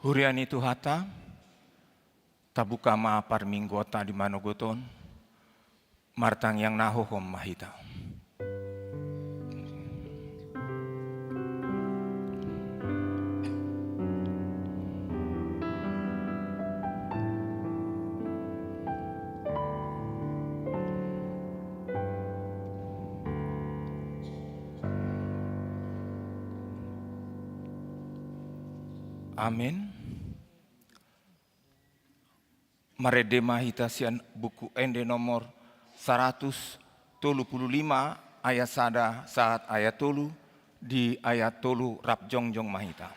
Huriani Tuhata, tabuka ma parminggota di manogoton, martang yang nahohom mahita. Amin. Maredema hitasian buku ende nomor 135 ayat sada saat ayat tolu di ayat tolu rap jongjong mahita.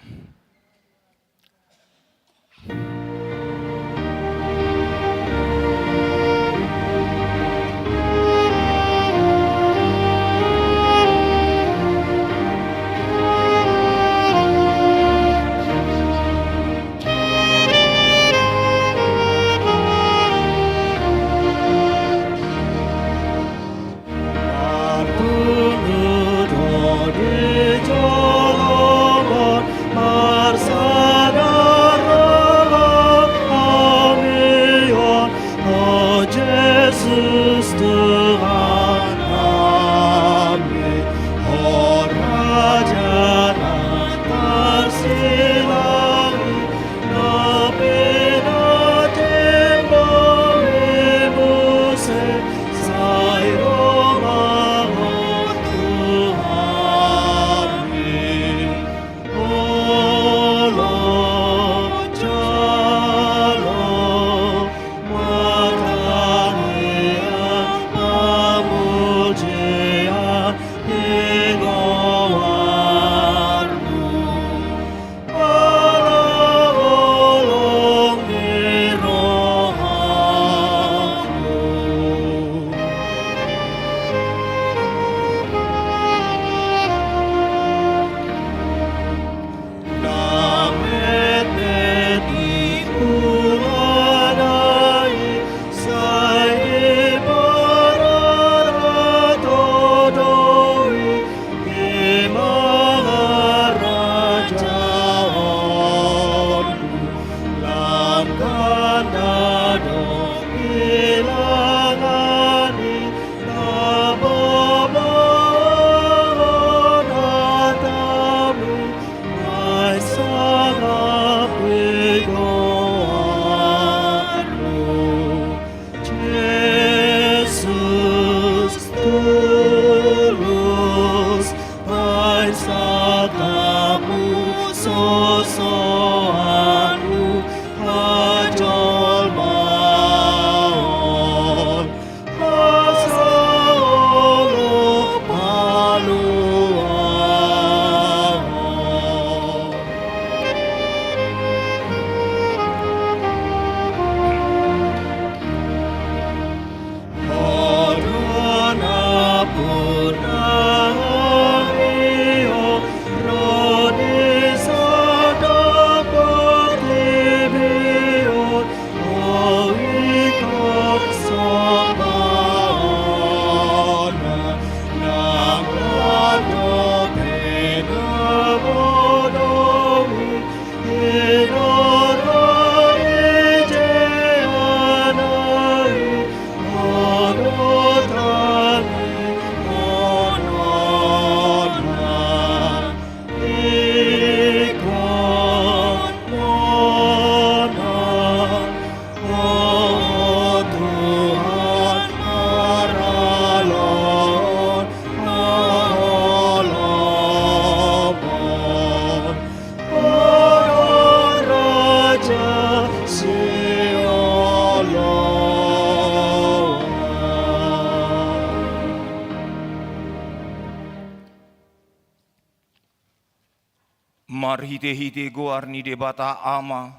Hite-hite goarni debata ama,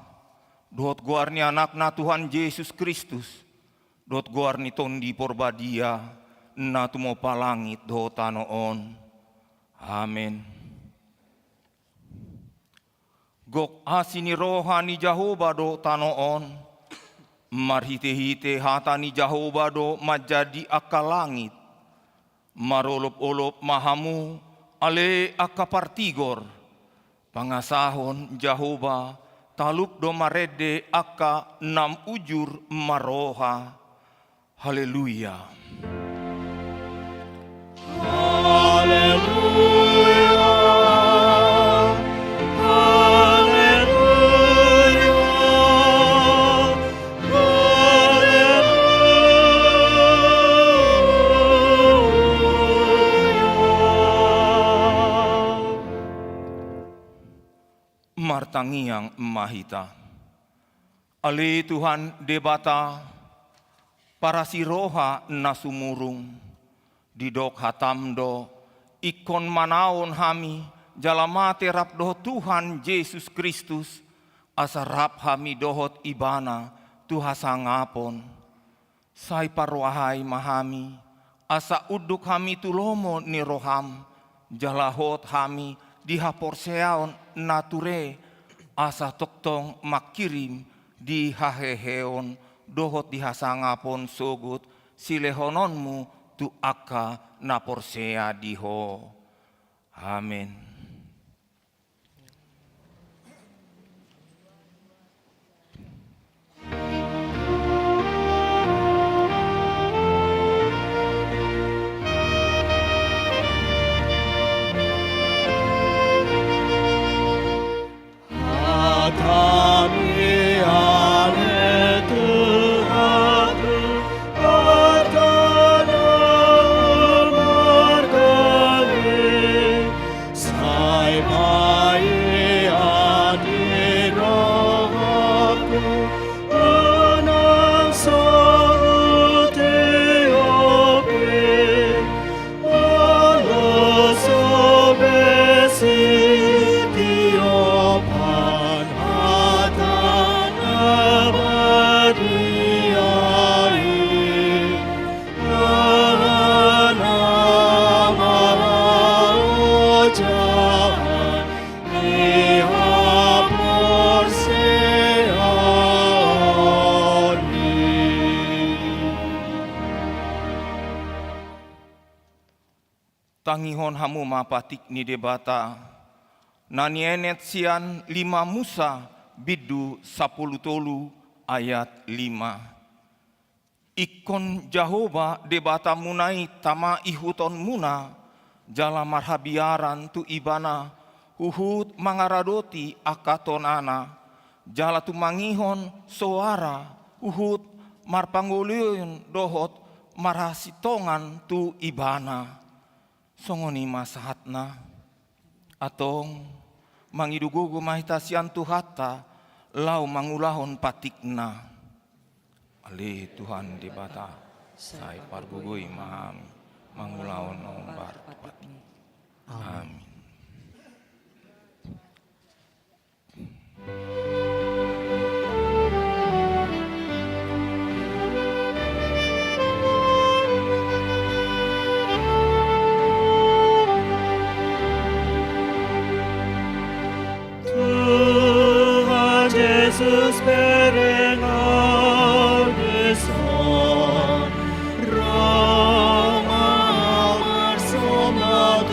dot goarni anakna Tuhan Yesus Kristus, dot goarni tondi porbadia, na tumo palangit dotanoon. Amin. Gok asini rohani Jehovah do tanoon, marhite-hite hatani Jehovah do majadi akal langit, marolop-olop mahamu ale akapartigor, pangasahon Jehovah taluk do marede aka nam ujur maroha. Haleluya. Martangiang mahita. Ali Tuhan debata para siroha nasumurung didok hatamdo ikon manaon hami jalamate rapdoh Tuhan Yesus Kristus asarap hami dohot ibana Tuhasa ngapon sai parwahai mahami asa uduk hami tulomo ni roham jalahot hami dihaporseaon nature asa toktong makirim di haheheon dohot dihasangapon sogut silehononmu tu aka naporsea diho. Amin. Tangihon hamu mapatik ni debata nanienet sian 5 Musa bidu 10 tolu ayat 5. Ikon Jehova debata munai tama ihuton muna jala marhabiaran tu ibana uhut mangaradoti akatonana jala tu mangihon soara uhut marpanggolion dohot marhasitongan tu ibana. Songoni masahatna atong mangidugugo mahitasian tuhata lau mangulahon patikna. Ali Tuhan dibata sai pargugui maham mangulahon ombar patikna. Amin. Jesus perenau deson Roma bersama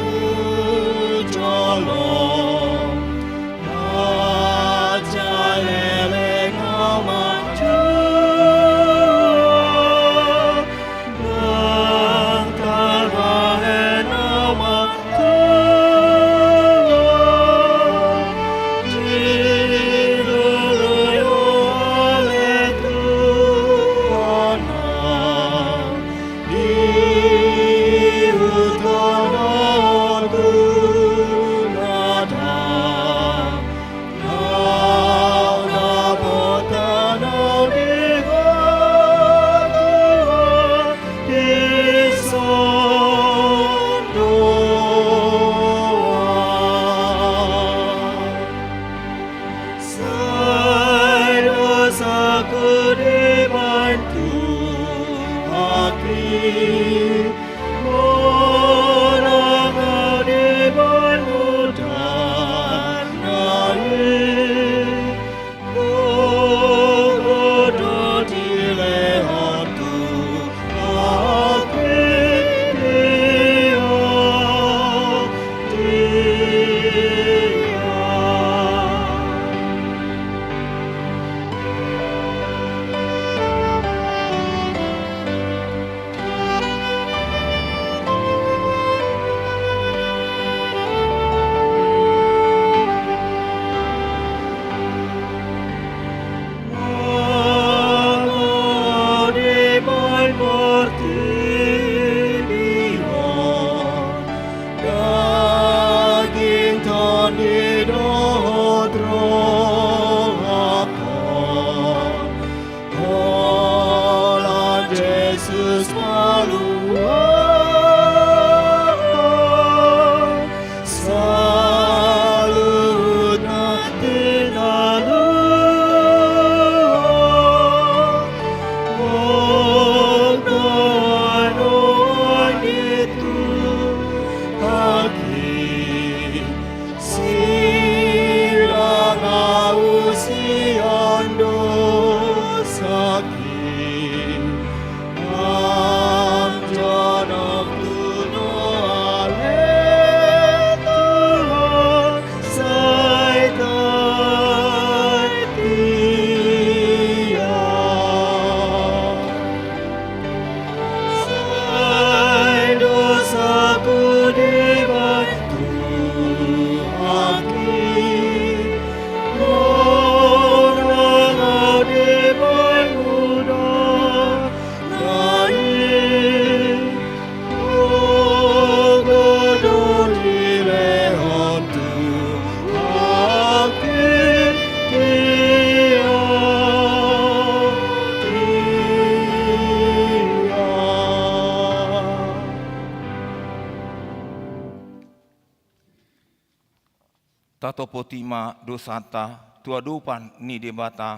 tatopotima dosata tua dopan ni debata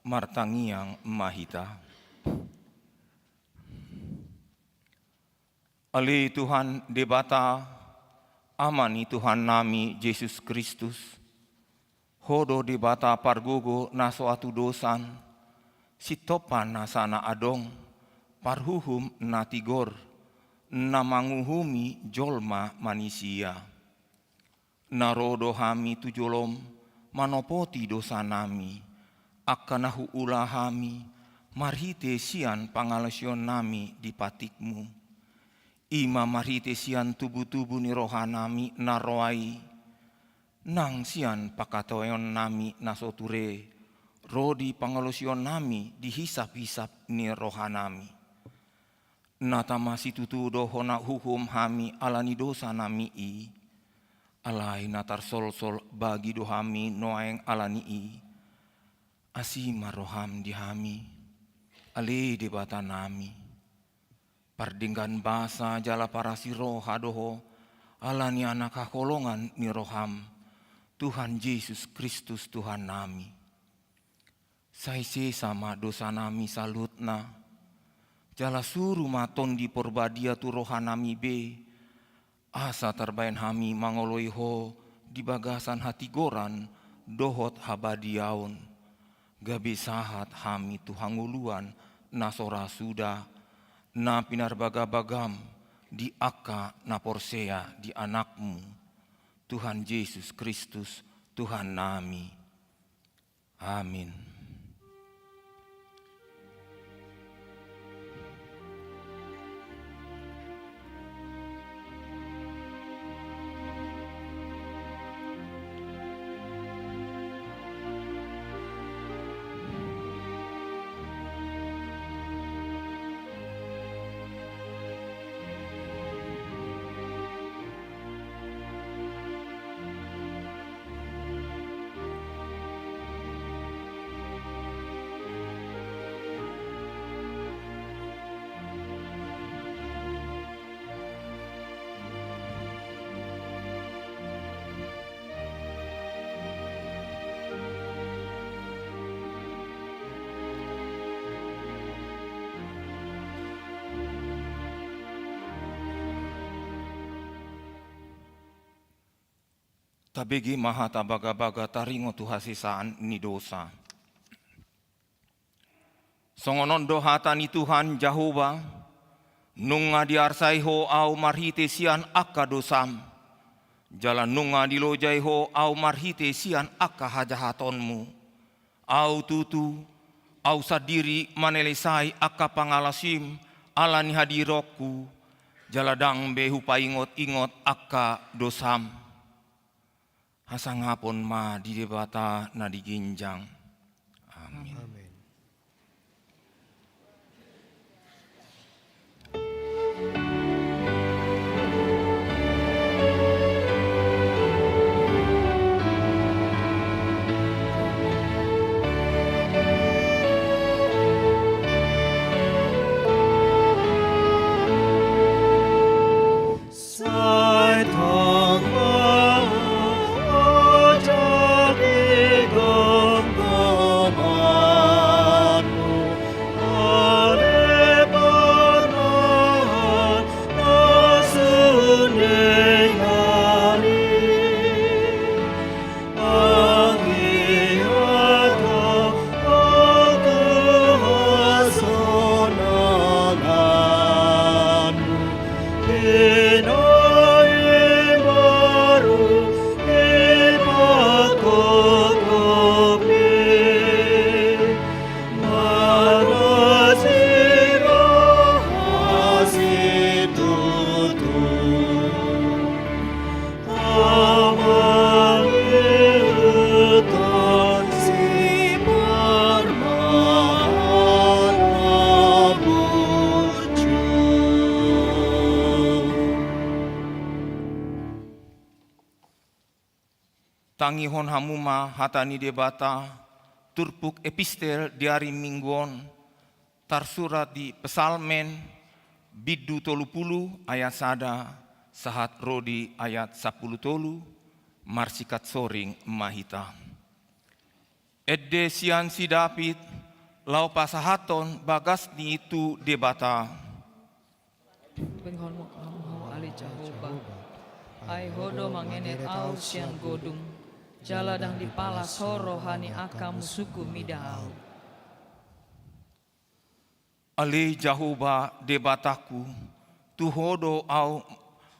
martangiang mahita. Ali Tuhan debata amani Tuhan nami Yesus Kristus. Hodo debata pargogo na suatu dosan. Sitopan nasana adong. Parhuhum na tigor. Na manguhumi jolma manusia. Narodo hami tujolom manopoti dosa nami. Akanahu ulah hami marhite sian pangalasion nami di patikmu. Ima marhite sian tubuh-tubuh ni rohanami naroai. Nang sian pakatoyon nami nasoture. Rodi pangalosion nami dihisap-hisap ni rohanami. Natama situtudo hona hukum hami alani dosa nami i. Alai natar sol-sol bagi dohami noaeng alani i. Asima roham dihami. Ale debata nami. Pardinggan basa jala parasi roha doho. Alani anak kakolongan ni roham. Tuhan Yesus Kristus Tuhan nami. Saise sama dosa nami salutna. Jala suruh maton di porbadia tu rohanami be. Asa terbain hami mangoloi ho di bagasan hati goran dohot habadiaun. Gabe sahat hami Tuhan uluan nasora suda. Na pinar bagam di aka na porsea di anakmu. Tuhan Yesus Kristus Tuhan nami. Amin. Tabegi maha tabaga-baga taringo tuhasisaan ni dosa. Songonon dohata ni Tuhan Jehovah, nunga diarsai ho au marhite sian akka dosam. Jalan nunga dilojai ho au marhite sian akka hajahatonmu. Au tutu, au sadiri manelesai akka pangalasim alani hadirokku. Jaladang behu paingot-ingot akka dosam. Hasangapon ma di debata na diginjang. Amin. Amin. Tangihon hamuma hatani debata, turpuk epistel diari mingguon, tarsurat di pesalmen, biddu 30 ayat sada, sahat rodi ayat 10 tolu, marsikat soring mahita. Edde sian si David, lau pasahaton bagas ni itu debata. Penghon mukhamho ali Jehovah, ai hodo mangenet au sian godung, jaladang dipalas horohani akamu suku midau. Ali Jehovah debataku, tu hodo au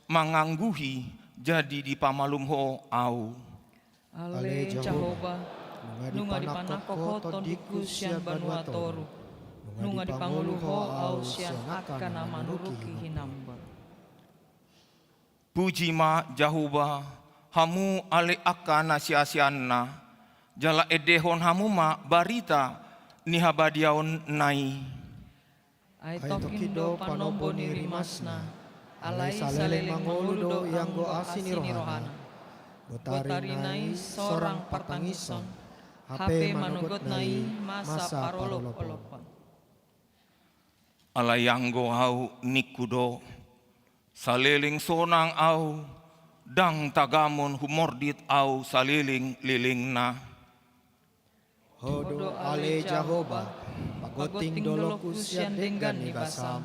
mangangguhi jadi di pamalumho au. Ale Jehovah, nunga di panako hoton diku sian banua toru, nunga di panguluho au sian akan amanuruki hinamba. Puji ma Jehovah, hamu ale akana sia-sianna, jala edehon hamu ma barita ni habadiaon nai. Ai tokindo panombo ni rimasna, alai salele mangoludo yang go asini rohana. Botari nai sorang partangison, HP manugot nai masa parolop-olopon. Alayanggo au nikudo, saliling sonang au, dang tagamon humordit au saliling lilingna. Hodo ale Jehovah, pagoting doloku sian denggan ni basam,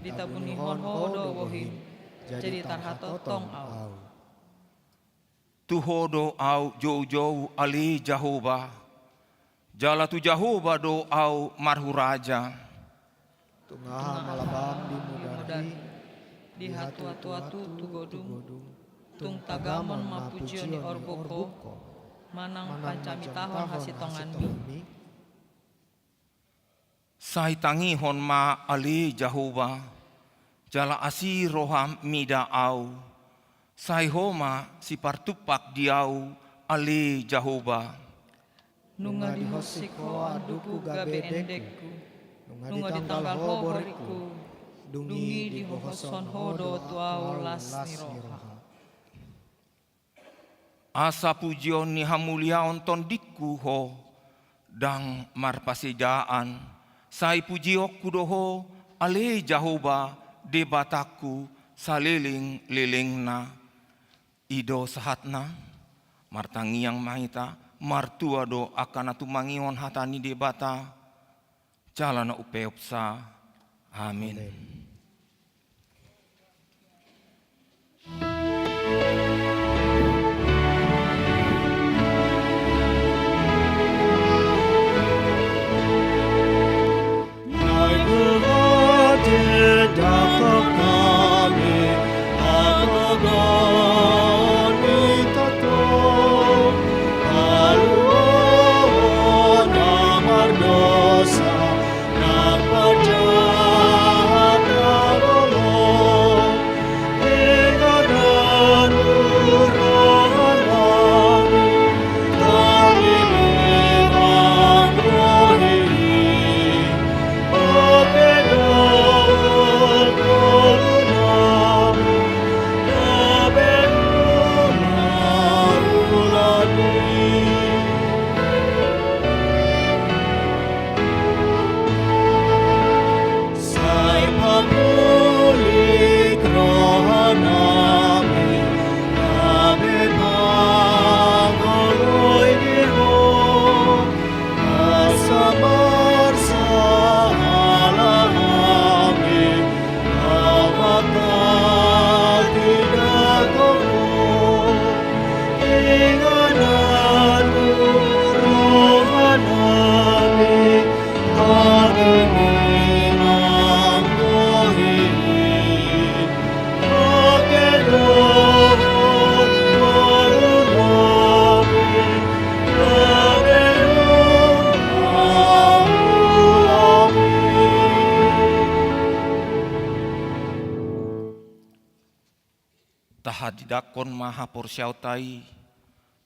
ditabuni hon hodo wohin, jadi tarhatotong au. Tu hodo au jauh-jauh ali Jehovah, jala tu Jehovah do au marhu raja. Tungaha malabam dimudari, di hatu-hatu tu godung, tung tagamon mapujion ni orboko, manang pancami tahon hasitongan mi. Sai tangi hon ma ali Jehovah, jala asi roham mida au, sai homa si partupak diau ali Jehovah. Nunga di hosiko aduku gabe endekku, nunga di tanggal hoboriku, dungi di hohoson hodo tuau las ni roha. Asa pujion ni hamuliaon ton dikku ho, dang marpasedaan, sai pujiok kudoho ale Jehovah debataku saliling lilingna. Ido sahatna, martangiang mahita, martua do akan atu mangion hatani debata, jalana upeopsa. Amin. Didakon maha porsiautai,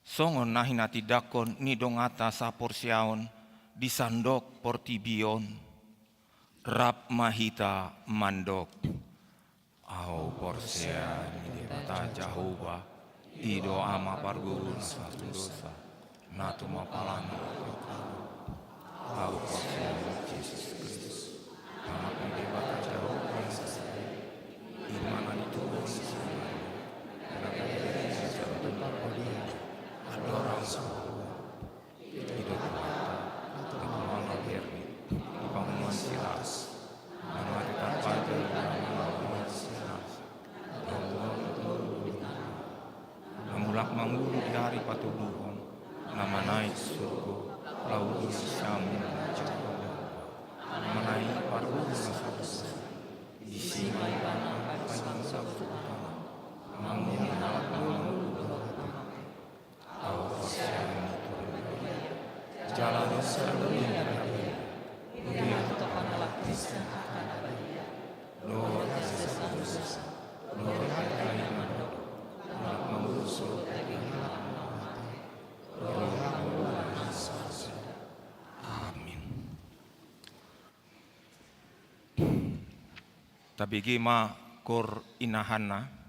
songon nahinati dakon nidongata sa porsiaon, disandok portibion, rap mahita mandok. Au porsia nidebata Jehovah, ido ama parguna satu dosa, natu mapalana. Au porsia Yesus Kristus, ama nidebata Jehovah, imanan itu Manggulu di hari patuluhon, nama naik surga, laulu samu, menai paru nasa, di sini panjang sabtu, mangun alat mangun, au pasian jalan selalu yang dia Tuhan Allah Kristen akan ada doa dosa, doa kaiman, mengurus amin. Tabigi ma kor inahana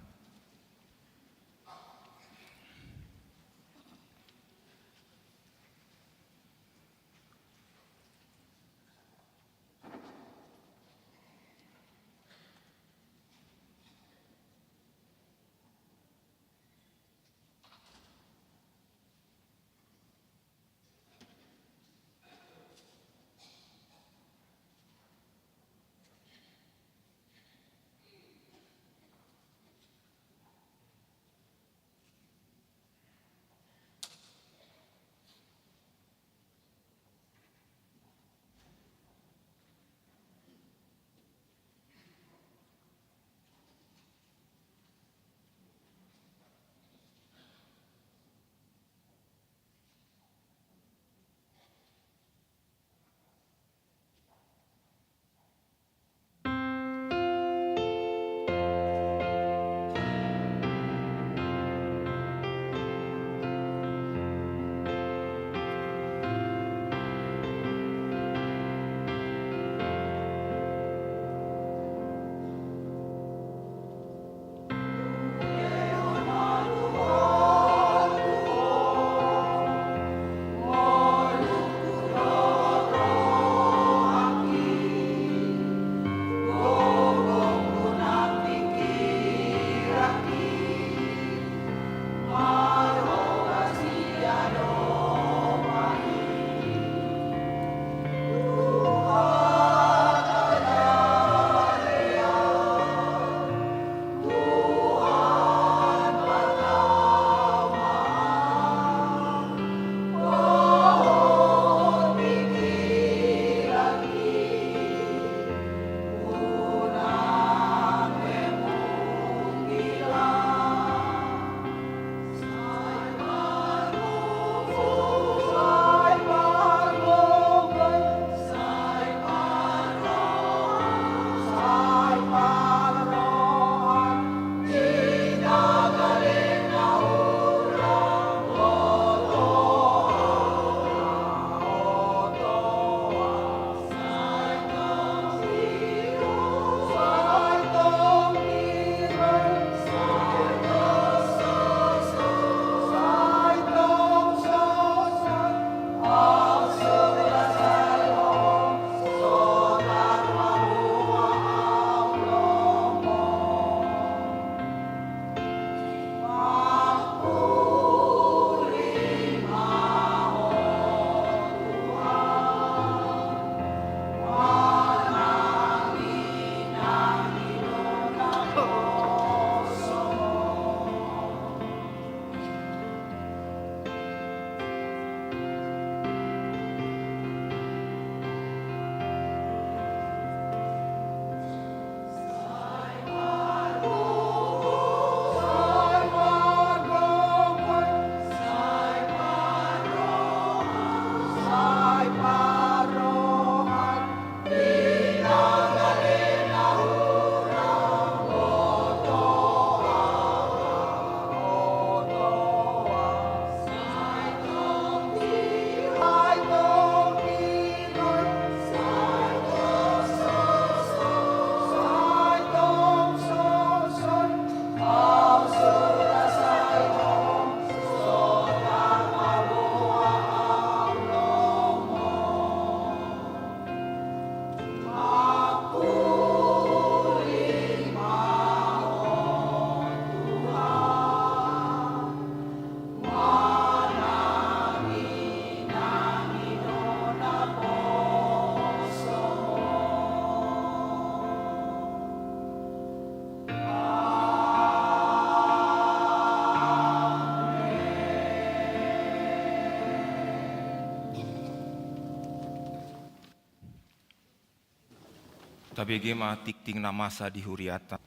Tabege ma tikting namasa di huriata.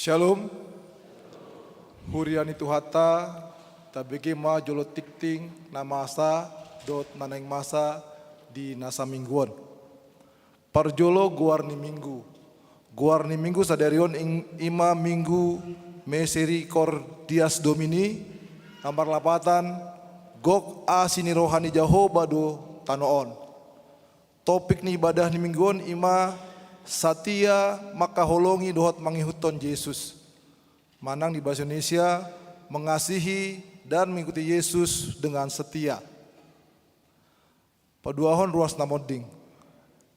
Shalom, huriani tuhata, tabege ma jolo tikting namasa dot naneng masa di nasa mingguan. Parjolo guarni minggu sadarion ima minggu Misericordias Domini, nomor lapatan gok a sini rohani Jehovah do tanoon. Topik ni ibadah ni mingguan ima Satia maka holongi dohot mangihuton Yesus. Manang di bahasa Indonesia mengasihi dan mengikuti Yesus dengan setia. Paduahon ruas namoding.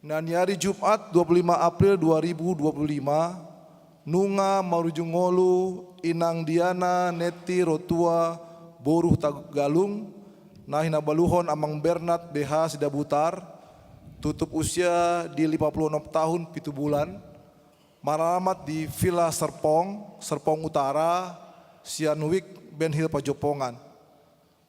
Nani hari Jumat 25 April 2025 nunga marujung ngolu inang Diana neti rotua boruh tagalung nahina baluhon amang Bernard BH Sidabutar tutup usia di 56 tahun 7 bulan, maralamat di Villa Serpong Utara, Sianwik, Ben Hill Pajopongan.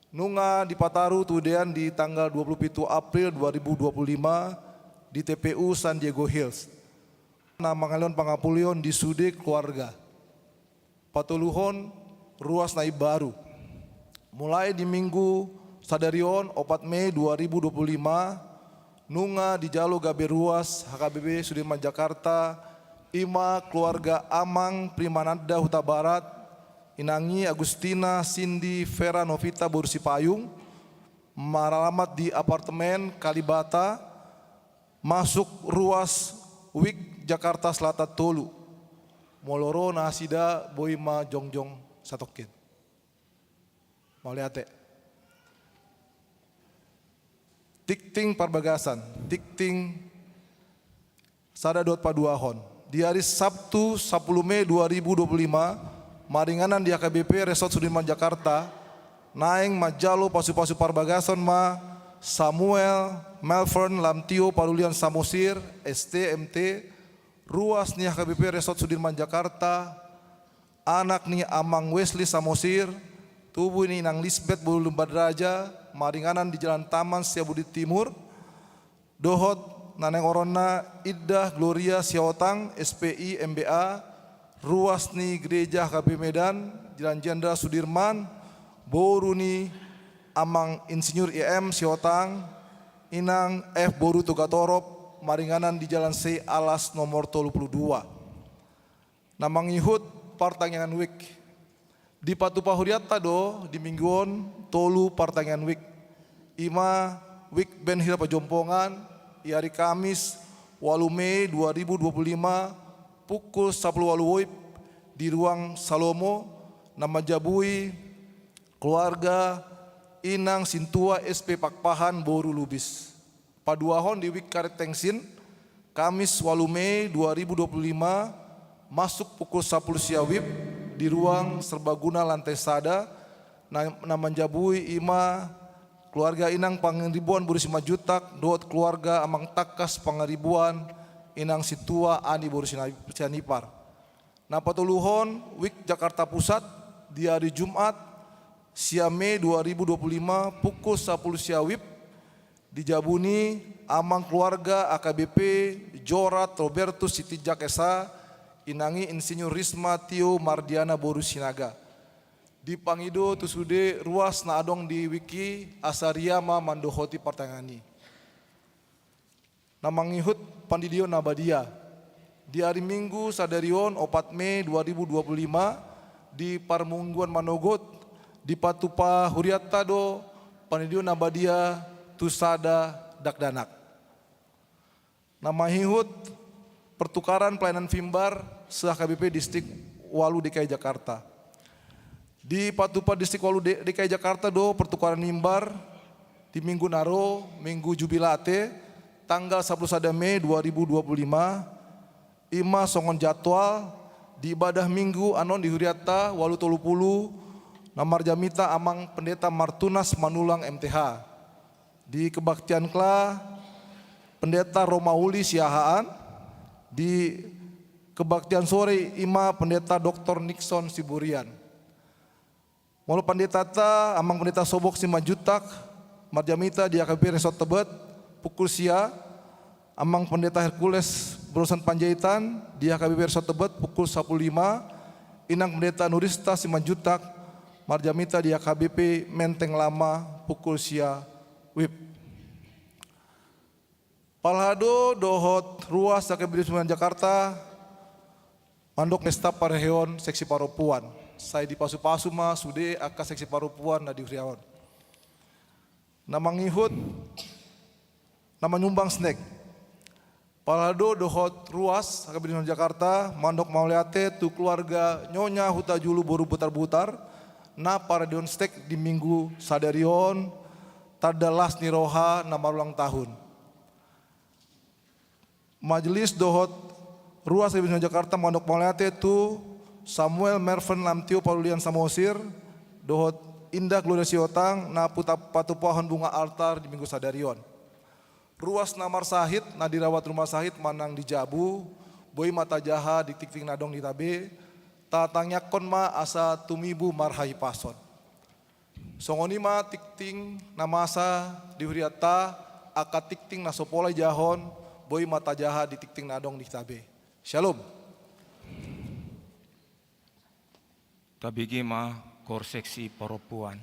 Nunga di Pataru tudean di tanggal 27 April 2025 di TPU San Diego Hills. Nama ngalion pangapulion di Sude keluarga. Patuluhon ruas naib baru. Mulai di minggu sadarion 4 Mei 2025 nunga di Jalo Gabe Ruas HKBP Sudirman Jakarta ima keluarga Amang Primanada Huta Barat inangi Agustina Cindy Vera Novita Bursi Payung maralamat di apartemen Kalibata masuk ruas Wik Jakarta Selatan Tolu moloro nasida boima jongjong satokin mau lihat Tikting Parbagasan, Tikting Sadadot Paduahon. Di hari Sabtu 10 Mei 2025, maringanan di AKBP Resort Sudirman Jakarta, naeng majalo pasu-pasu Parbagasan ma Samuel, Melfern, Lamtio, Parulian Samosir, STMT, ruas ni AKBP Resort Sudirman Jakarta, anak ni Amang Wesley Samosir, tubuh ni Nang Lisbeth Bulu Badraja, maringanan di Jalan Taman Setiabudi Timur, dohot naneng orona Iddah Gloria Siaotang, SPI MBA, ruas ni Gereja HKB Medan, Jalan Jenderal Sudirman, boruni Amang Insinyur IM Siaotang, inang F Boru Tugatorop, maringanan di Jalan C Alas nomor 32. Namang Ihud Partangan Wik. Di Patupa Huriata do di mingguon tolu Partangan Wik ima Wik Ben Hill Pajompongan di hari Kamis 8 Mei 2025 pukul 10 WIB di ruang Salomo nama jabui keluarga inang Sintua SP Pakpahan Boru Lubis paduahon di Wik Karet Tengsin Kamis 8 Mei 2025 masuk pukul 10 siawib di ruang serbaguna lantai sada nama jabui ima keluarga inang pangeribuan Burusima Jutak doat keluarga Amang Takas pangeribuan inang Situa Ani Burusina na patuluhon Wik Jakarta Pusat di hari Jumat sia Mei 2025 pukul 10 siawib dijabuni Amang keluarga AKBP Jorat Robertus Sitijak Esa inangi Insinyur Risma Tio Mardiana Boru Sinaga. Di Pangido tusude ruas na adong di Wiki Asariama Mandohoti Partangani. Namangihut Pandidio Nabadia. Di hari Minggu sadarion 4 Mei 2025 di Parmungguan Manogot di Patupa Huriatado Pandidio Nabadia Tusada Dakdanak. Namahihut pertukaran pelayanan Vimbar se-HKBP Distrik Walu DKI Jakarta. Di Patupa Distrik Walu DKI Jakarta do pertukaran mimbar di Minggu Naro, Minggu Jubilate, tanggal 11 Mei 2025, ima songon jadwal di ibadah Minggu anon di Huriata Walu Tolupulu, Namar Jamita Amang Pendeta Martunas Manulang MTH. Di Kebaktian Kla, Pendeta Romauli Siahaan, di Kebaktian sore ima Pendeta Dr. Nixon Siburian. Molo pendeta ta amang pendeta sobok si majutak marjamita di AKBP Resort Tebet pukul sia. Amang pendeta Hercules Berurusan Panjaitan di AKBP Resort Tebet pukul 15. Inang pendeta Nurista si majutak marjamita di AKBP Menteng Lama pukul sia WIB. Palhado dohot ruas AKBP Jakarta mandok nesta pareheon seksi paropuan. Saya di pasu-pasu mah sude aka seksi paropuan na di Uriawan. Nama ngihut, nama nyumbang snack. Palado dohot ruas AKBP Jakarta mandok mauliate tu keluarga nyonya huta julu boru butar-butar na paradion snack di minggu sadarion tadalas niroha nama ulang tahun. Majelis dohot ruas AKBP Jakarta mandok mauliate tu Samuel Merven Lamtio Palulian Samosir dohot Indah Gloria Siotang na patu pohon bunga altar di minggu sadarion. Ruas namar sahid na dirawat rumah sahid manang di Jabu, boy mata jaha di tik-tik nadong di tabe, tatangnya kon ma asa tumibu marhai pason. Songoni ma tik-ting namasa di huriata aka tik-ting nasopolai jahon, boy mata jaha di tik-ting nadong di tabe. Shalom. Tabigi ma kor seksi paropuan.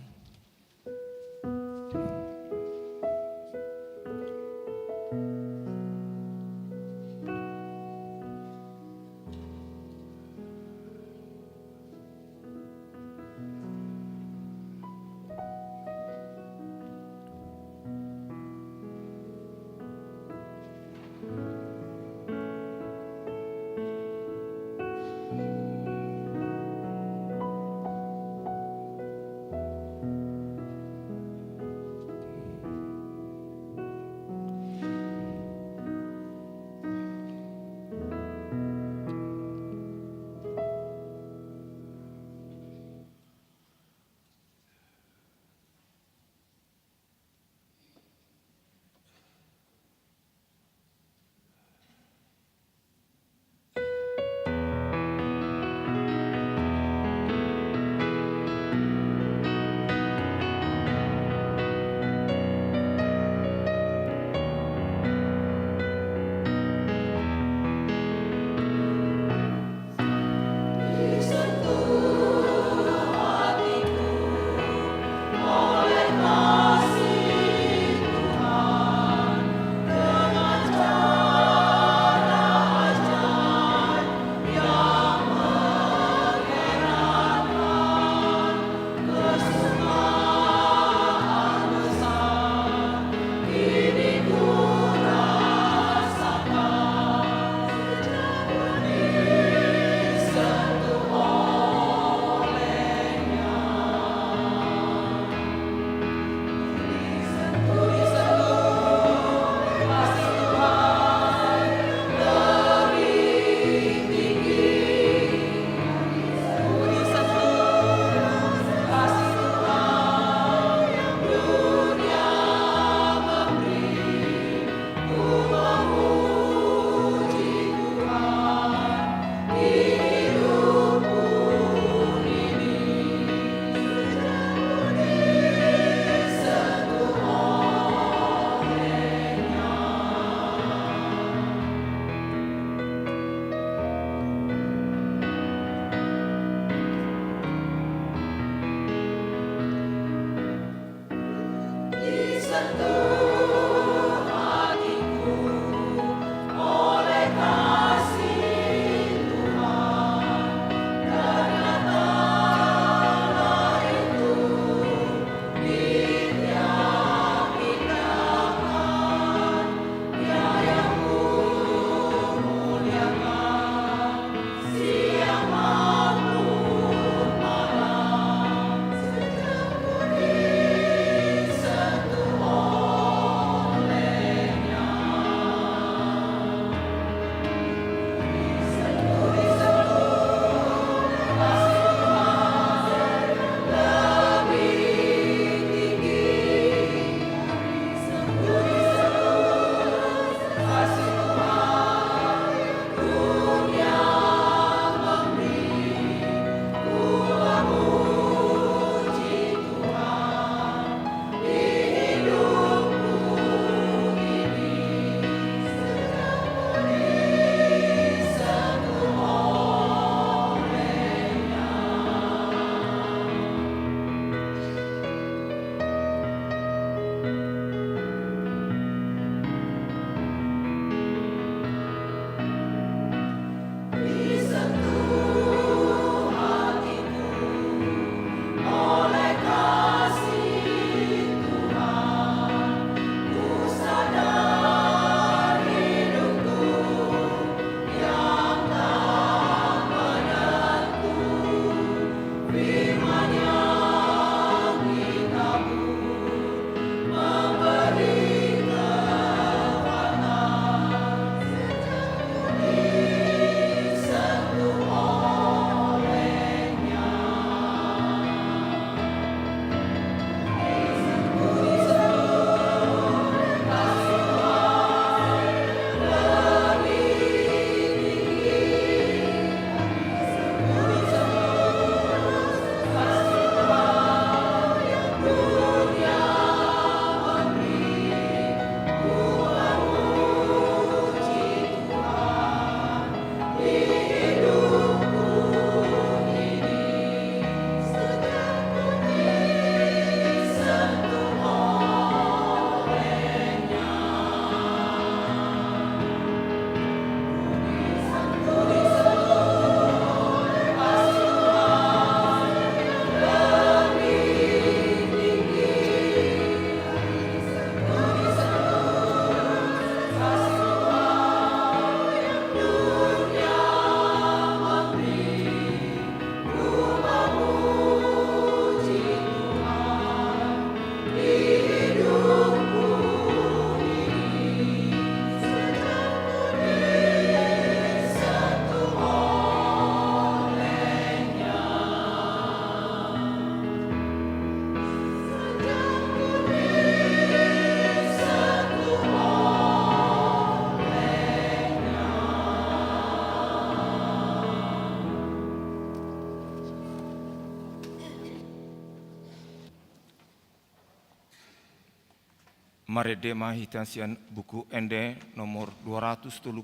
Maredema hitasian buku ende nomor 238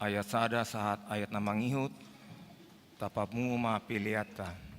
ayat sada saat ayat namangihut tapamu ma piliata.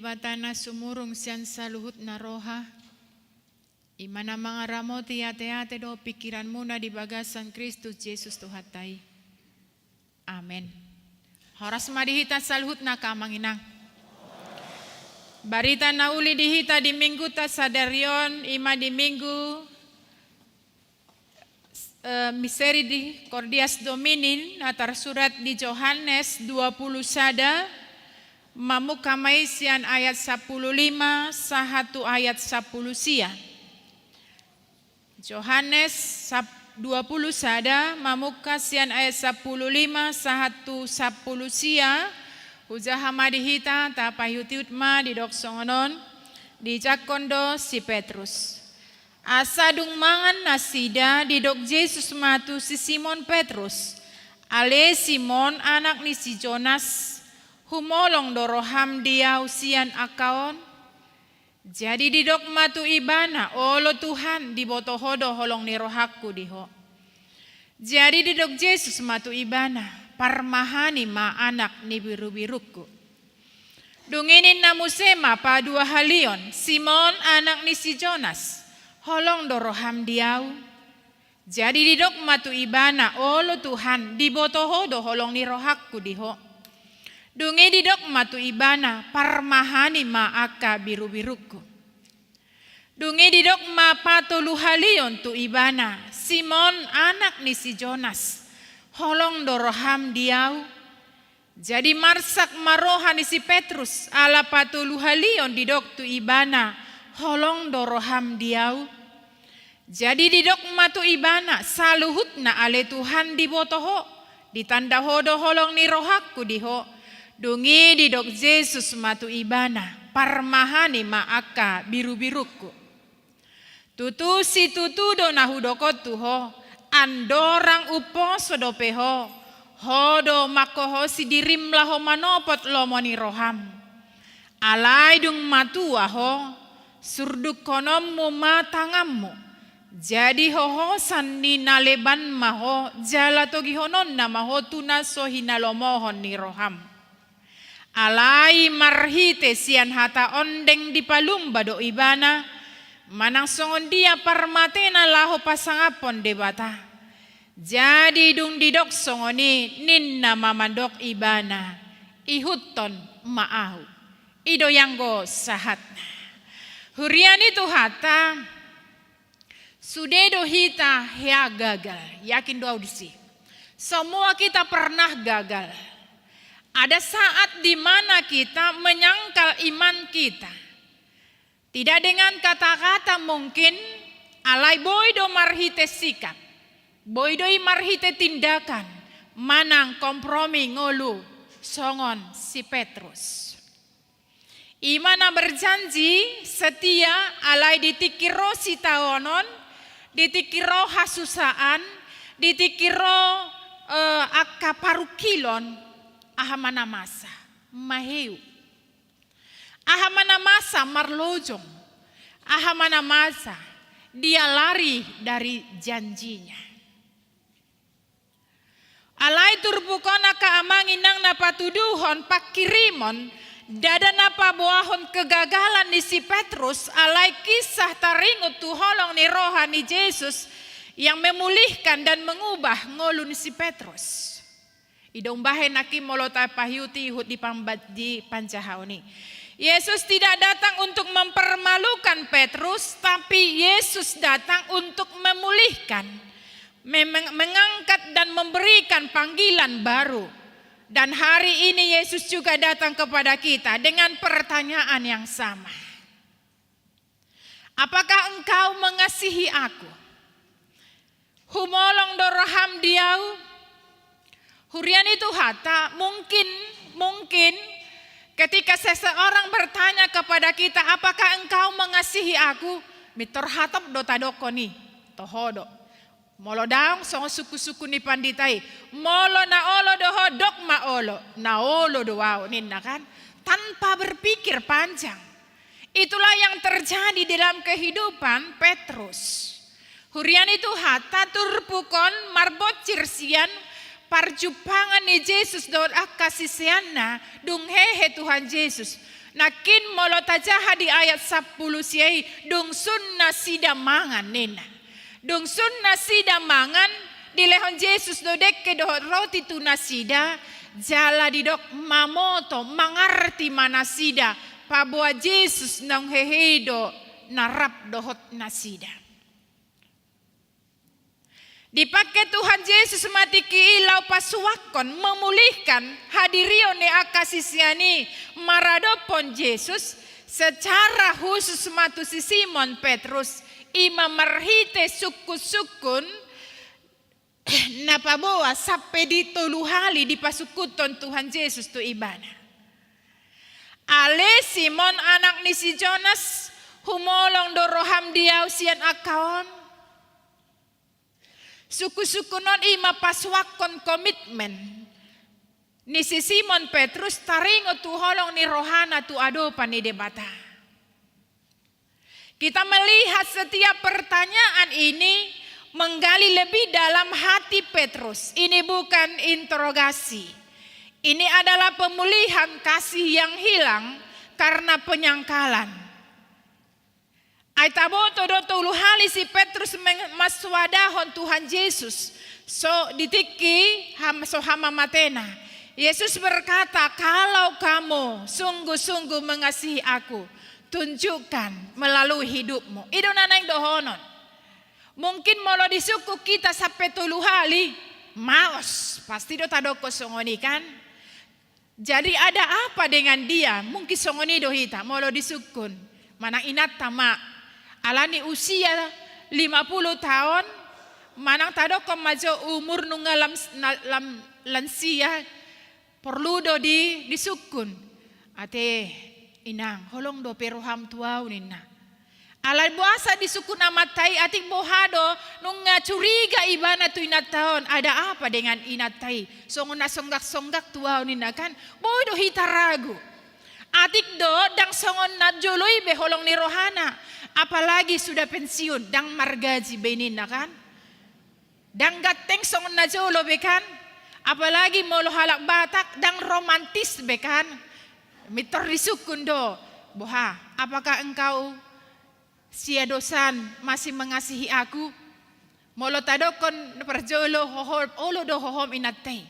batana sumurung sian saluhut na roha. Imana mga ramo tiyate-ate do pikiran muna di bagasan Kristus Yesus Tuhatai. Amen. Horas madihita saluhut na kamanginang. Barita na uli dihita di minggu ta sadarion ima di minggu miseri di Cordias Domini atar surat di Yohanes 20 sada mamuk kamaisian ayat 15 sahatu ayat 10 sia. Yohanes 20 sada mamuk kasian ayat 15 sahatu 10 sia. Uja hamadihita tapayutiutma di doksongonon di jakondo si Petrus. Asadung mangan nasida di dok Yesus matu si Simon Petrus. Ale Simon anak ni si Jonas humolong doroham dia usian akaon. Jadi di dok matu ibana olo Tuhan di botohodo holong ni rohaku diho. Jadi di dok Yesus matu ibana. Parmahani ma anak ni biru-biruku. Dunginin namusema pa dua halion. Simon anak ni si Jonas. Holong doroham diau. Jadi didok matu ibana olo Tuhan. Dibotohodo holong ni rohakku diho. Dungi didok matu ibana. Parmahani ma aka biru-biruku. Dungi didok ma patolu halion tu ibana. Simon anak ni si Jonas. Holong doroham diau. Jadi marsak marohan si Petrus ala patulu halion di dok tu ibana. Holong doroham diau. Jadi di dok matu ibana saluhut na ale Tuhan di botoho. Ditanda hodo holong ni rohakku diho. Dungi di dok Yesus matu ibana. Parmahani maaka biru-biruku. Tutu si tutu do nahudokot tuho. Andorang upo sodopeho hodo makoho si dirim laho manopot lomoni roham alai dung matua ho surduk konommu matangammu jadi hohosan ni naleban maho jalatogi honon na maho tuna sohina lomohon ni roham alai marhite sian hata ondeng di palumba do ibana manang songon dia parmatena laho pasangapon debata. Jadi dung didok songoni ninna mamandok ibana. Ihuton maahu. Ido yanggo sahatna. Hurian itu hata. Sudedo hita hea gagal. Yakin doa audisi. Semua kita pernah gagal. Ada saat di mana kita menyangkal iman kita. Tidak dengan kata-kata mungkin alai boido marhite sikap. Boidoi marhite tindakan. Manang kompromi ngolu songon si Petrus. Imana berjanji setia alai ditikiro si taonon. Ditikiro hasusaan. Ditikiro akaparukilon. Ahamana masa. Maheu. Ahamana masa marlojong. Ahamana masa dia lari dari janjinya. Alai turbukona kaamangin nang napatuduhon pakirimon dada napabuahon kegagalan ni si Petrus alai kisah taringut tuholong ni rohani Yesus yang memulihkan dan mengubah ngolun si Petrus. Idong bahe naki molota pahyuti ihut di pancahauni. Yesus tidak datang untuk mempermalukan Petrus, tapi Yesus datang untuk memulihkan, mengangkat dan memberikan panggilan baru. Dan hari ini Yesus juga datang kepada kita dengan pertanyaan yang sama. Apakah engkau mengasihi aku? Humolong doroham diau. Hurian itu hata mungkin ketika seseorang bertanya kepada kita, apakah engkau mengasihi aku? Mitor hatap do tadoko ni tohodo. Molo daong songo suku-suku ni panditai. Molo na olo doho dok ma olo. Na olo doao ninna kan. Tanpa berpikir panjang. Itulah yang terjadi dalam kehidupan Petrus. Hurian itu hata turpukon marbot cirsian parjupangan ni Yesus doa kasisianna dung hehe Tuhan Yesus. Nakin molo tajaha di ayat 10 siai dungsun nasida mangan nena. Dungsun nasida mangan di lehon Yesus dodek ke dohot roti tu nasida jala didok mamoto mangarti manasida pabua Yesus nang hehedo narap dohot nasida. Dipakai Tuhan Yesus mati kiilau pasuakon memulihkan hadirion ne akasisiani maradopon Yesus secara khusus matu si Simon Petrus ima marhite sukun napabawa sampai di 3 hali di pasukuton Tuhan Yesus tu ibana. Ale Simon anak ni si Jonas humolong doroham diau sian akaon. Suku-sukunon ima paswakon komitmen. Ni si Simon Petrus taringo tu holong ni rohana tu adopan ni debata. Kita melihat setiap pertanyaan ini menggali lebih dalam hati Petrus. Ini bukan interogasi. Ini adalah pemulihan kasih yang hilang karena penyangkalan. Aitabo todo 3 hali si Petrus maswadahon Tuhan Yesus. So ditiki so hama matena. Yesus berkata, kalau kamu sungguh-sungguh mengasihi aku, tunjukkan melalui hidupmu. Itu nanang dohonon. Mungkin molo disuku kita sampai 3 hali, maos pasti do tadoko songoni kan. Jadi ada apa dengan dia? Mungkin songoni do hita molo disukun. Mana inat tama. Alani usia 50 tahun, manang tado ko majo umur nunga lansia perlu do disukun. Ate inang holong do peroham tuau nina. Alai buasa disukun amatai atik bohado nunga curiga ibana tu inat tahun. Ada apa dengan inatai? Songona songgak tuau nina kan. Boy do hita ragu. Atik do dang songon na joloi be holong ni rohana. Apalagi sudah pensiun dang margaji benin kan. Dang gateng songon na jolo be kan. Apalagi molo halak batak dang romantis be kan. Mitor disukun do. Boha, apakah engkau sia dosan masih mengasihi aku? Molo tadokon perjolo olo do hohom inatay.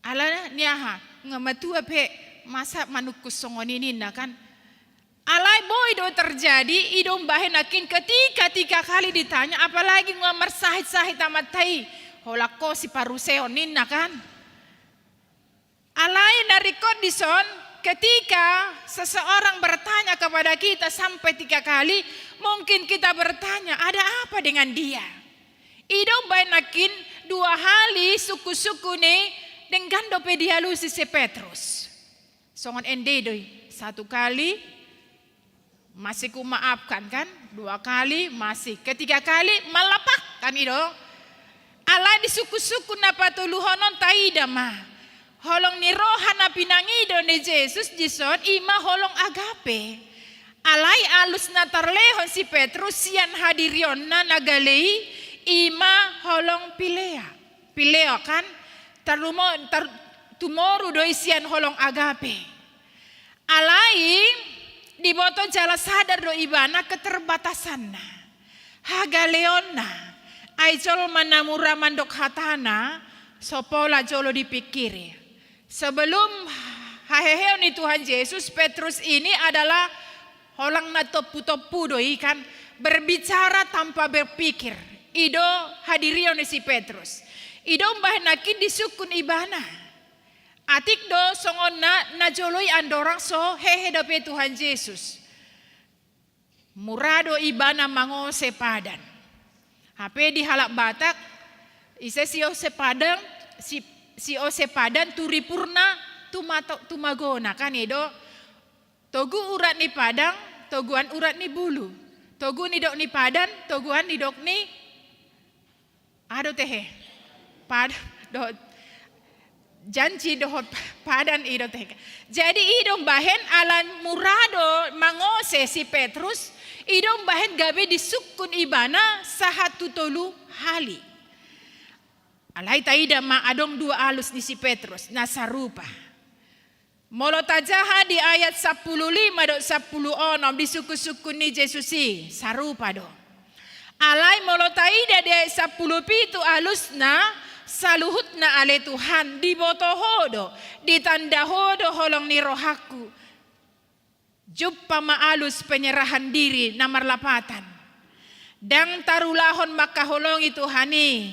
Ala niyaha ngamatua pe masa manukus songoninin na kan. Alai boy do terjadi idom bahen akin ketika 3 kali ditanya apalagi ngamar sahit amatai holako si paruseo ninna kan. Alai dari kondison ketika seseorang bertanya kepada kita sampai 3 kali mungkin kita bertanya ada apa dengan dia. Idom bahen akin 2 hali suku-suku ne dengan dope dialusi si Petrus. Songon ende doi 1 kali masih ku maafkan kan, 2 kali masih, ketiga kali malapak kan itu. Ala di suku-suku napa tuluhonon taida mah. Holong ni rohana pinangido ni Yesus jison ima holong agape. Alai alus na tarlehon si Petrus sian hadirion na nagalei ima holong pilea kan. Tumoru doi sian holong agape. Alai di boto jala sadar do ibana keterbatasanna. Haga leonna. Aijol manamura mandok hatana. Sopola jolo dipikiri. Sebelum haheheo ni Tuhan Yesus, Petrus ini adalah holang na topu-topu do ikan. Berbicara tanpa berpikir. Ido hadirio ni si Petrus. Ido mbah nakin disukun ibana. Atik do songon na joloi andorang so hehe dope Tuhan Yesus. Murado ibana mangose padan. Hape di halak batak ise si ose padan si ose padan turi purna tumagona kan edo. Togu urat ni padang, toguan urat ni bulu. Togu ni dok ni padan, toguan ni dok ni ado tehe. Pad do janji dohot padan ido teka. Jadi idom bahen alan murado mangose si Petrus. Idom bahen gabe disukun ibana 1 hali. Alai taida ma adong 2 alus ni si Petrus nasarupa. Molo tajaha di ayat 15 dok 10 onom di suku-suku ni Jesusi sarupa do. Alai molo taida di ayat 10 pitu alusna saluhutna ale Tuhan di botohodo ditanda hodo holong ni rohaku. Juppa maalus penyerahan diri namar lapatan. Dang tarulahon makaholongi Tuhani.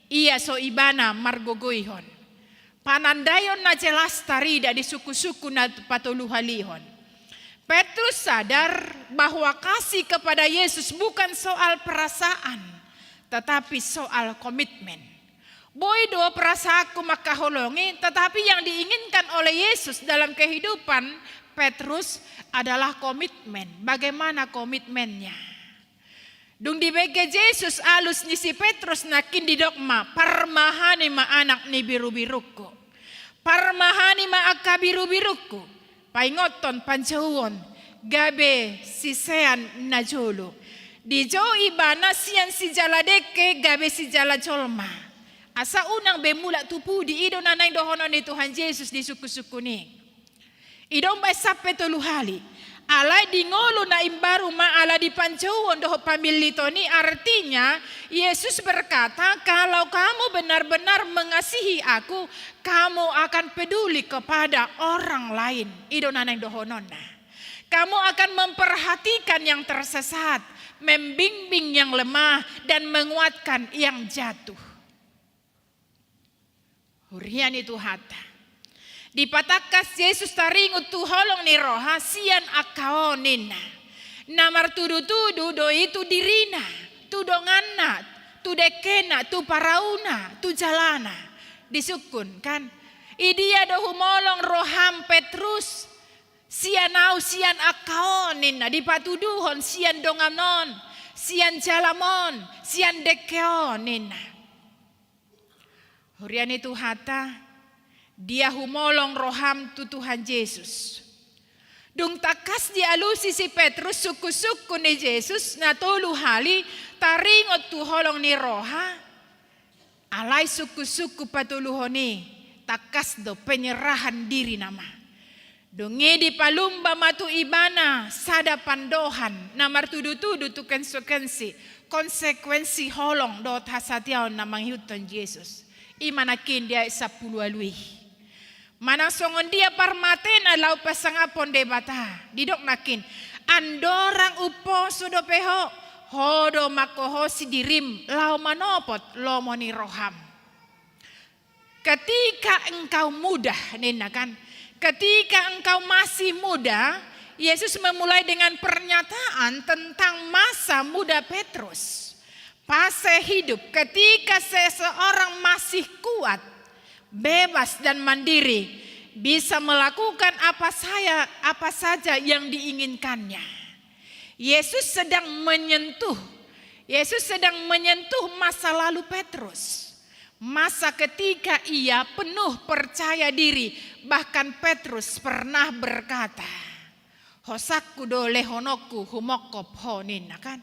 Ia so ibana margogoihon. Panandayon na jelas tarida di suku-suku na patuluhalihon. Petrus sadar bahwa kasih kepada Yesus bukan soal perasaan, tetapi soal komitmen. Boy do perasaanku makaholongi, tetapi yang diinginkan oleh Yesus dalam kehidupan Petrus adalah komitmen. Bagaimana komitmennya? Dung di bege Yesus alus ni si Petrus nakin di dogma parmahani ma anak ni biru-biruku. Parmahani ma akka biru-biruku. Paingoton panjauon gabe sisean najolo. Di jo ibana sian si jaladeke gabe si jala jolma. Asa unang bemula tupu di ido nanay dohonon ni Tuhan Yesus di suku-suku ni. Idong bay sape tuluhali. Alay di ngolo na imbaru maala di panjauan doho pamilito ni, artinya Yesus berkata kalau kamu benar-benar mengasihi aku, kamu akan peduli kepada orang lain. Ido nanay dohonon na. Kamu akan memperhatikan yang tersesat, membimbing yang lemah dan menguatkan yang jatuh. Hurian itu hata. Di patakas Yesus taringut tu holong ni roha sian akaonina. Namar tudu-tudu do itu dirina, tu donganna, tu dekena, tu parauna, tu jalana. Disukun kan. Idia do humolong roham Petrus. Sian au sian akaonina. Di patuduhon sian donganon, sian jalamon, sian dekeonina. Hurian itu hata. Dia humolong roham tu Tuhan Yesus. Dung takas dialusi si Petrus suku-suku ni Yesus na tolu hali taringot tu holong ni roha. Alay suku-suku patuluhoni takas do penyerahan diri nama. Dungi di palumba matu ibana sada pandohan namar tudu-tudu tu konsekuensi holong do hasatiaon na manghiuton Yesus. Imanakin dia 10 alui. Manasongon dia parmatena lau pasangapon debata. Didok nakin. Andorang upo sudo peho. Hodo makoho sidirim. Lau manopot lomoni roham. Ketika engkau muda. Nina kan. Ketika engkau masih muda. Yesus memulai dengan pernyataan tentang masa muda Petrus. Fase hidup ketika seseorang masih kuat. Bebas dan mandiri, bisa melakukan apa saja yang diinginkannya. Yesus sedang menyentuh masa lalu Petrus. Masa ketika ia penuh percaya diri, bahkan Petrus pernah berkata, "Hosaku do lehonoku humokop honin," kan?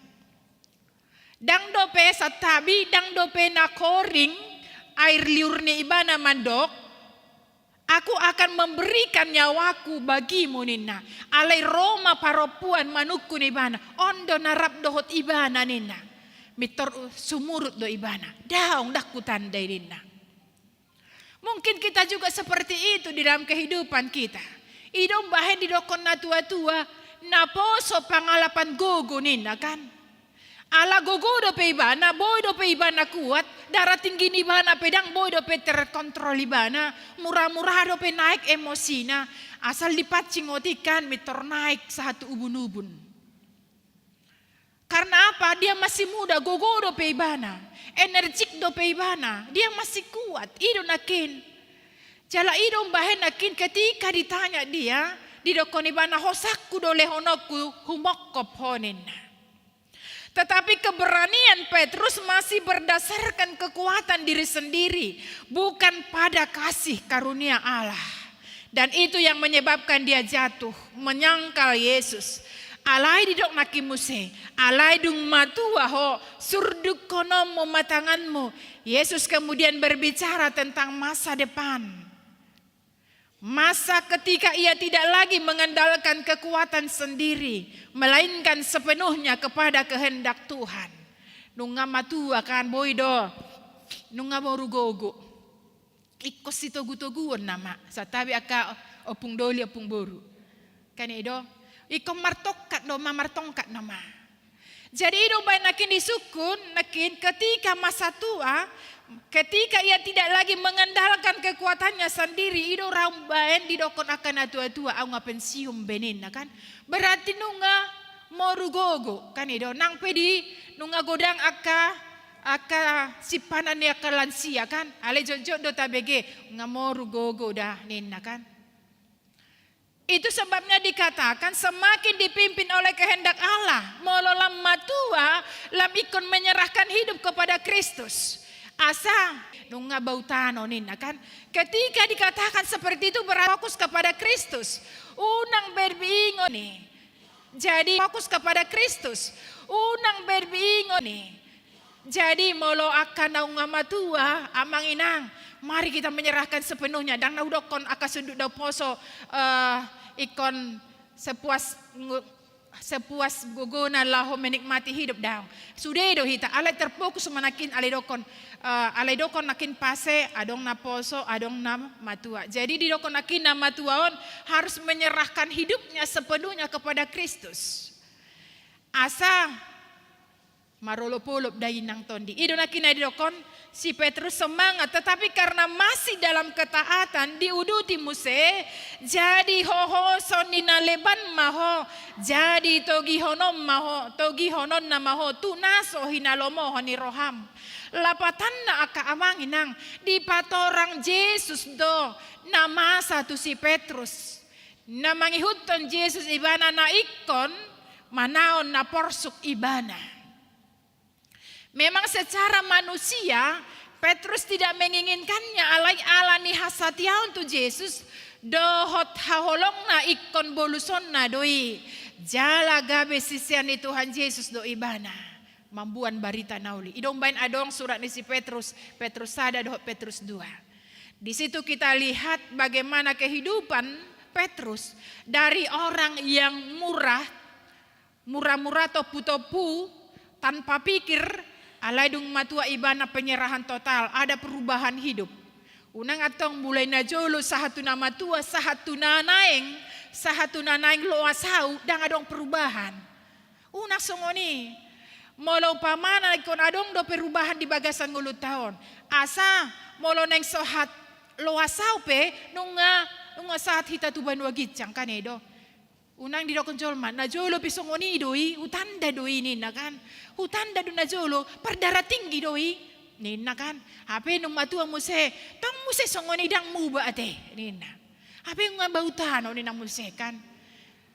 Dang dope satabi, dang dope nakoring. Air liur ni ibana mandok, aku akan memberikan nyawaku bagimu nina. Alai Roma paropuan manuku ni ibana, ondo narap dohot ibana nina. Mitor sumurut do ibana, daung dakku tandai nina. Mungkin kita juga seperti itu di dalam kehidupan kita. Idong bahe di dokon na tua-tua, naposo pangalapan gogo nina kan. Ala gogo do pe ibana, boy do pe ibana kuat, darah tinggi ni ibana pedang boy do pe terkontrol ibana, murah-murah do pe naik emosina, asal dipacing otikan mitor naik satu ubun-ubun. Karena apa? Dia masih muda, gogo do pe ibana, energik do pe ibana, dia masih kuat, ido nakin. Jala ido bahen nakin ketika ditanya dia, di dokon ibana hosaku do lehonoku humokop honin. Tetapi keberanian Petrus masih berdasarkan kekuatan diri sendiri, bukan pada kasih karunia Allah. Dan itu yang menyebabkan dia jatuh, menyangkal Yesus. Alai didok nakimuse, alai dung matua ho, surduk konom mematanganmu. Yesus kemudian berbicara tentang masa depan. Masa ketika ia tidak lagi mengandalkan kekuatan sendiri, melainkan sepenuhnya kepada kehendak Tuhan. Nunga matua kan boido, nunga morugogo. Ikos itu gutoguon nama, satabi aka opung doli opung boru. Kan itu, iko martokat do mamartongkat nama. Jadi itu baik nakin disukun, nakin ketika masa tua, ketika ia tidak lagi mengandalkan kekuatannya sendiri, itu rambaen didokon akan atua-tua, au pensium benin, kan? Berarti nunga morugogo, kan itu, nang pedi nunga godang aka sipanan ya ke lansia, kan? Ale jonjok do tabege, ngamoru gogo dah nina, kan? Itu sebabnya dikatakan semakin dipimpin oleh kehendak Allah, mololam matua lam ikon menyerahkan hidup kepada Kristus. Asa nunga bautano nina, kan? Ketika dikatakan seperti itu berfokus kepada Kristus. Unang berbingung nih. Jadi fokus kepada Kristus. Unang berbingung nih. Jadi molo akan naunga matua amang inang, mari kita menyerahkan sepenuhnya dan naudokon akan sudut dau poso ikon sepuas gogona laho menikmati hidup daw. Sudah do hita alai terfokus manakin alai dokon nakin pase adong na poso adong na matua. Jadi di dokon nakin na matuaon harus menyerahkan hidupnya sepenuhnya kepada Kristus. Asa marolopolop dayin nang tondi. Ido na kinadidokon si Petrus semangat, tetapi karena masih dalam ketaatan diuduti Muse, jadi hoho sonina leban maho, jadi togi honom maho, togi honon na maho, tunaso hinalomo honi roham. Lapatan na aka amangin nang di patorang Yesus do nama satu si Petrus. Na mangihuton Yesus ibana na ikon manaon na porsuk ibana. Memang secara manusia Petrus tidak menginginkannya alani hasatia untuk Yesus dohot haholong na ikon boluson na doi jala gabe sisian Tuhan Yesus do ibana mambuan barita nauli idong bain adong surat ni si Petrus sada dohot Petrus 2. Di situ kita lihat bagaimana kehidupan Petrus dari orang yang murah-murah topu-topu tanpa pikir. Alaidung matua ibana penyerahan total, ada perubahan hidup. Unang atong mulai na jolo sahatu na matua, sahatu na naing loasau, dang adong perubahan. Unang songoni, molo pamana ikon adong do perubahan di bagasan ngulut tahun. Asa molo neng sohat loasau pe, nunga sahat hita tuban wagit cang kanedo. Unang didokon jolman, na jolo pisongoni doi, utanda doi nina kan. Utanda do na jolo, pardara tinggi doi. Nina kan. Ape nung matua muse, tang muse songoni dang muba ate. Nina. Ape nga bautano nina muse kan.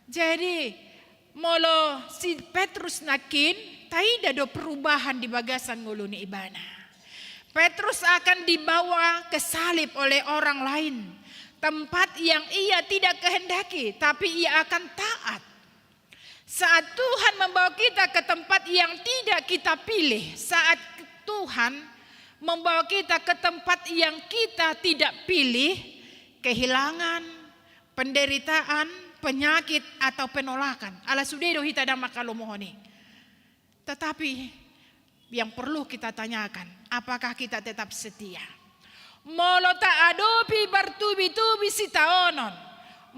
Jadi, molo si Petrus nakin, taida do perubahan di bagasan ngulu ni ibana. Petrus akan dibawa ke salib oleh orang lain. Tempat yang ia tidak kehendaki, tapi ia akan taat. Saat Tuhan membawa kita ke tempat yang tidak kita pilih, saat Tuhan membawa kita ke tempat yang kita tidak pilih, kehilangan, penderitaan, penyakit, atau penolakan. Ala sudero hita dan makalomohoni. Tetapi yang perlu kita tanyakan, apakah kita tetap setia? Molo ta adopi bertubi-tubi si taonon.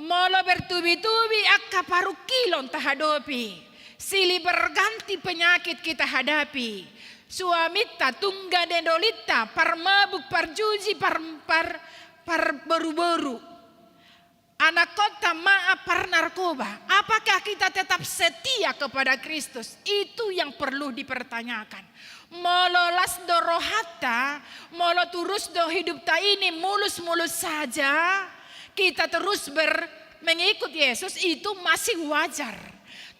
Molo bertubi-tubi akka parukilon ta hadopi. Silih berganti penyakit kita hadapi. Suamita tungga dendolita parmabuk parjuji par beru-beru. Anak kota maaf par narkoba. Apakah kita tetap setia kepada Kristus? Itu yang perlu dipertanyakan. Molo las do rohata, molo turus do hidup ta ini mulus-mulus saja, kita terus mengikut Yesus itu masih wajar.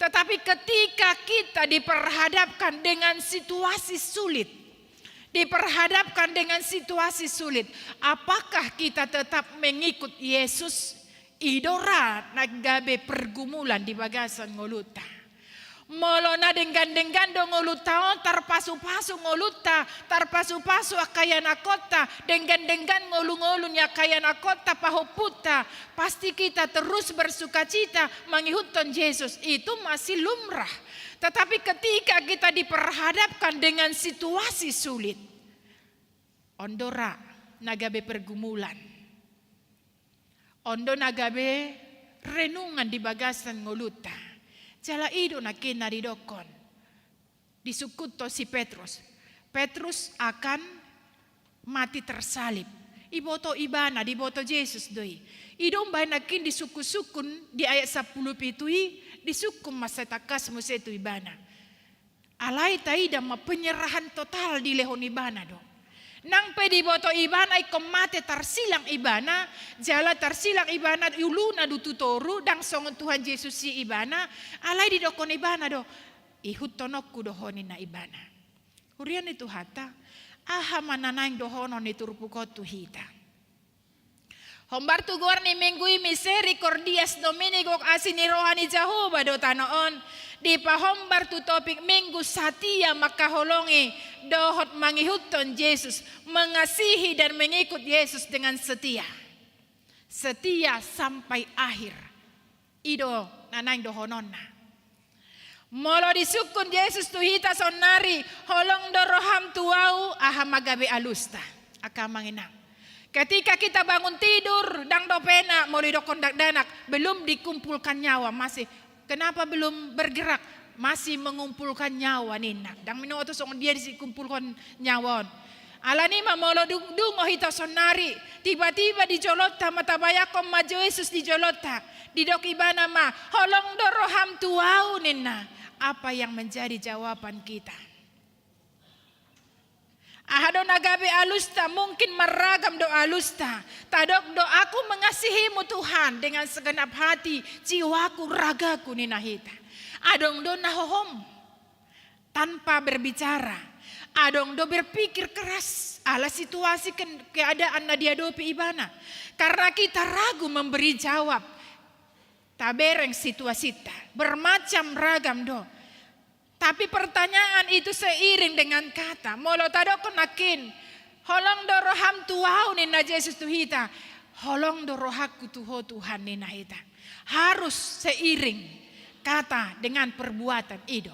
Tetapi ketika kita diperhadapkan dengan situasi sulit, apakah kita tetap mengikut Yesus? Idora naggabe pergumulan di bagasan ngoluta. Molona denggan-denggan do ngolutaon tarpasu-pasu ngoluta, tarpasu-pasu akayana kota, denggan-denggan ngolu-ngolu nya akayana kota pahoputa. Pasti kita terus bersukacita mengikutkan Yesus, itu masih lumrah. Tetapi ketika kita diperhadapkan dengan situasi sulit, ondora nagabe pergumulan, ondo nagabe renungan di bagasan ngoluta. Jala ido na kinaridokon. Disukuto si Petrus. Petrus akan mati tersalib. Iboto ibana, diboto Yesus doi. Idong banakin disukun di ayat 10 pitui, disukum masatakas musetu ibana. Alay taida penyerahan total di lehon ibana dong. Nang pedi boto ibana ikom mate tarsilang ibana, jala tarsilang ibana uluna dututoru dang songon Tuhan Yesus si ibana, alay di dokon ibana do, ihut tonokku dohonin na ibana. Hurian itu hata, aha mananaing dohonon itu rupukotu hita. Hombar tugor ni minggui misericordias Dominico asini rohani Jehovah do tanoon. Di pahombar tu topik minggu satia makaholongi dohot mangihuton Yesus, mengasihi dan mengikut Yesus dengan setia. Setia sampai akhir. Ido nanang dohononna. Molo disukun Yesus tuhita sonari holong doroham tuau aha magabe alusta. Aka manginang. Ketika kita bangun tidur dang dopena molo dokon danak belum dikumpulkan nyawa masih. Kenapa belum bergerak? Masih mengumpulkan nyawa nina. Dang minuto song dia dikumpulkan nyawa. Alani mamolo dungo hita sonari. Tiba-tiba di jolota matabaya kom majo Yesus di jolota. Di dok ibana ma holong doroham tuau nina. Apa yang menjadi jawaban kita? Ahado nagabe alusta mungkin meragam doa alusta. Tadok doaku mengasihimu Tuhan dengan segenap hati, jiwaku, ragaku ninahita. Adong do nahohom tanpa berbicara. Adong do berpikir keras ala situasi keadaan na dihadapi ibana. Karena kita ragu memberi jawab. Tabereng situasi ta bermacam ragam do. Tapi pertanyaan itu seiring dengan kata. Molo tadok nakin. Holong doroham tuau nina Yesus tuhita. Holong dorohaku tuho Tuhan nina hita. Harus seiring kata dengan perbuatan itu.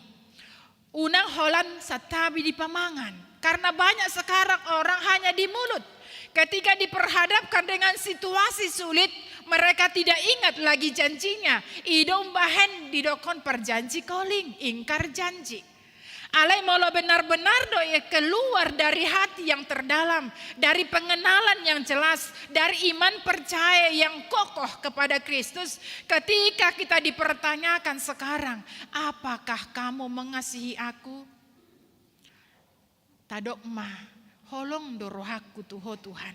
Unang holan satabi di pamangan. Karena banyak sekarang orang hanya di mulut. Ketika diperhadapkan dengan situasi sulit, mereka tidak ingat lagi janjinya. Idom bahen didokon perjanji koling, ingkar janji. Alai molo benar-benar doa keluar dari hati yang terdalam, dari pengenalan yang jelas, dari iman percaya yang kokoh kepada Kristus. Ketika kita dipertanyakan sekarang, apakah kamu mengasihi aku? Tadokma, holong dorohaku tuho Tuhan.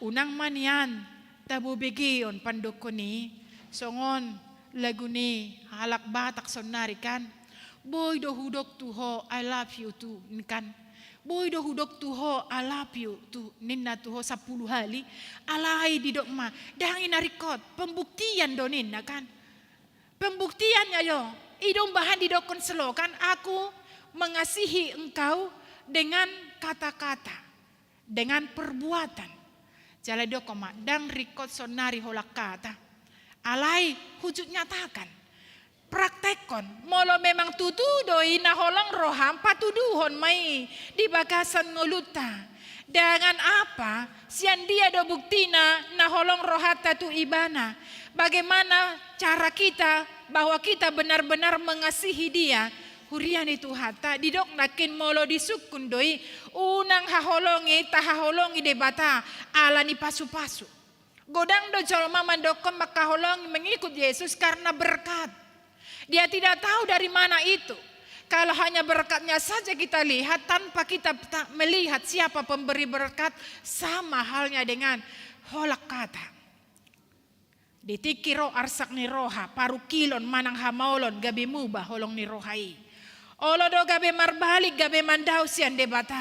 Unang manian, tabu begion pandokoni, songon laguni halak batak sonari kan. Boy do hudok tuho, I love you tu kan. Boy do hudok tuho, I love you tu ninna tuho 10 hali. Alai di dokma, dahang inarikot, pembuktian do ninna kan. Pembuktiannya yo, idong bahan di dokon selokan, aku mengasihi engkau dengan kata-kata, dengan perbuatan. Jala dokoma, dang rikot sonari holak kata. Alai hujud nyatakan. Praktekon, molo memang tutudoi na holong roham patuduhon mai di bagasan ngoluta. Dengan apa? Sian dia do buktina na holong rohata tu ibana. Bagaimana cara kita bahwa kita benar-benar mengasihi dia? Hurian itu hata didok nakin molo disukun doi unang haholongi tahaholongi debata ala ni pasu-pasu. Godang do jolma mandokon makaholongi mengikut Yesus karena berkat. Dia tidak tahu dari mana itu. Kalau hanya berkatnya saja kita lihat tanpa kita melihat siapa pemberi berkat, sama halnya dengan holak kata. Ditikiro arsak ni roha, paru kilon manang hamaulon gabi mubah holong ni rohai. Olo do gabe marbalik gabe mandau sian debata.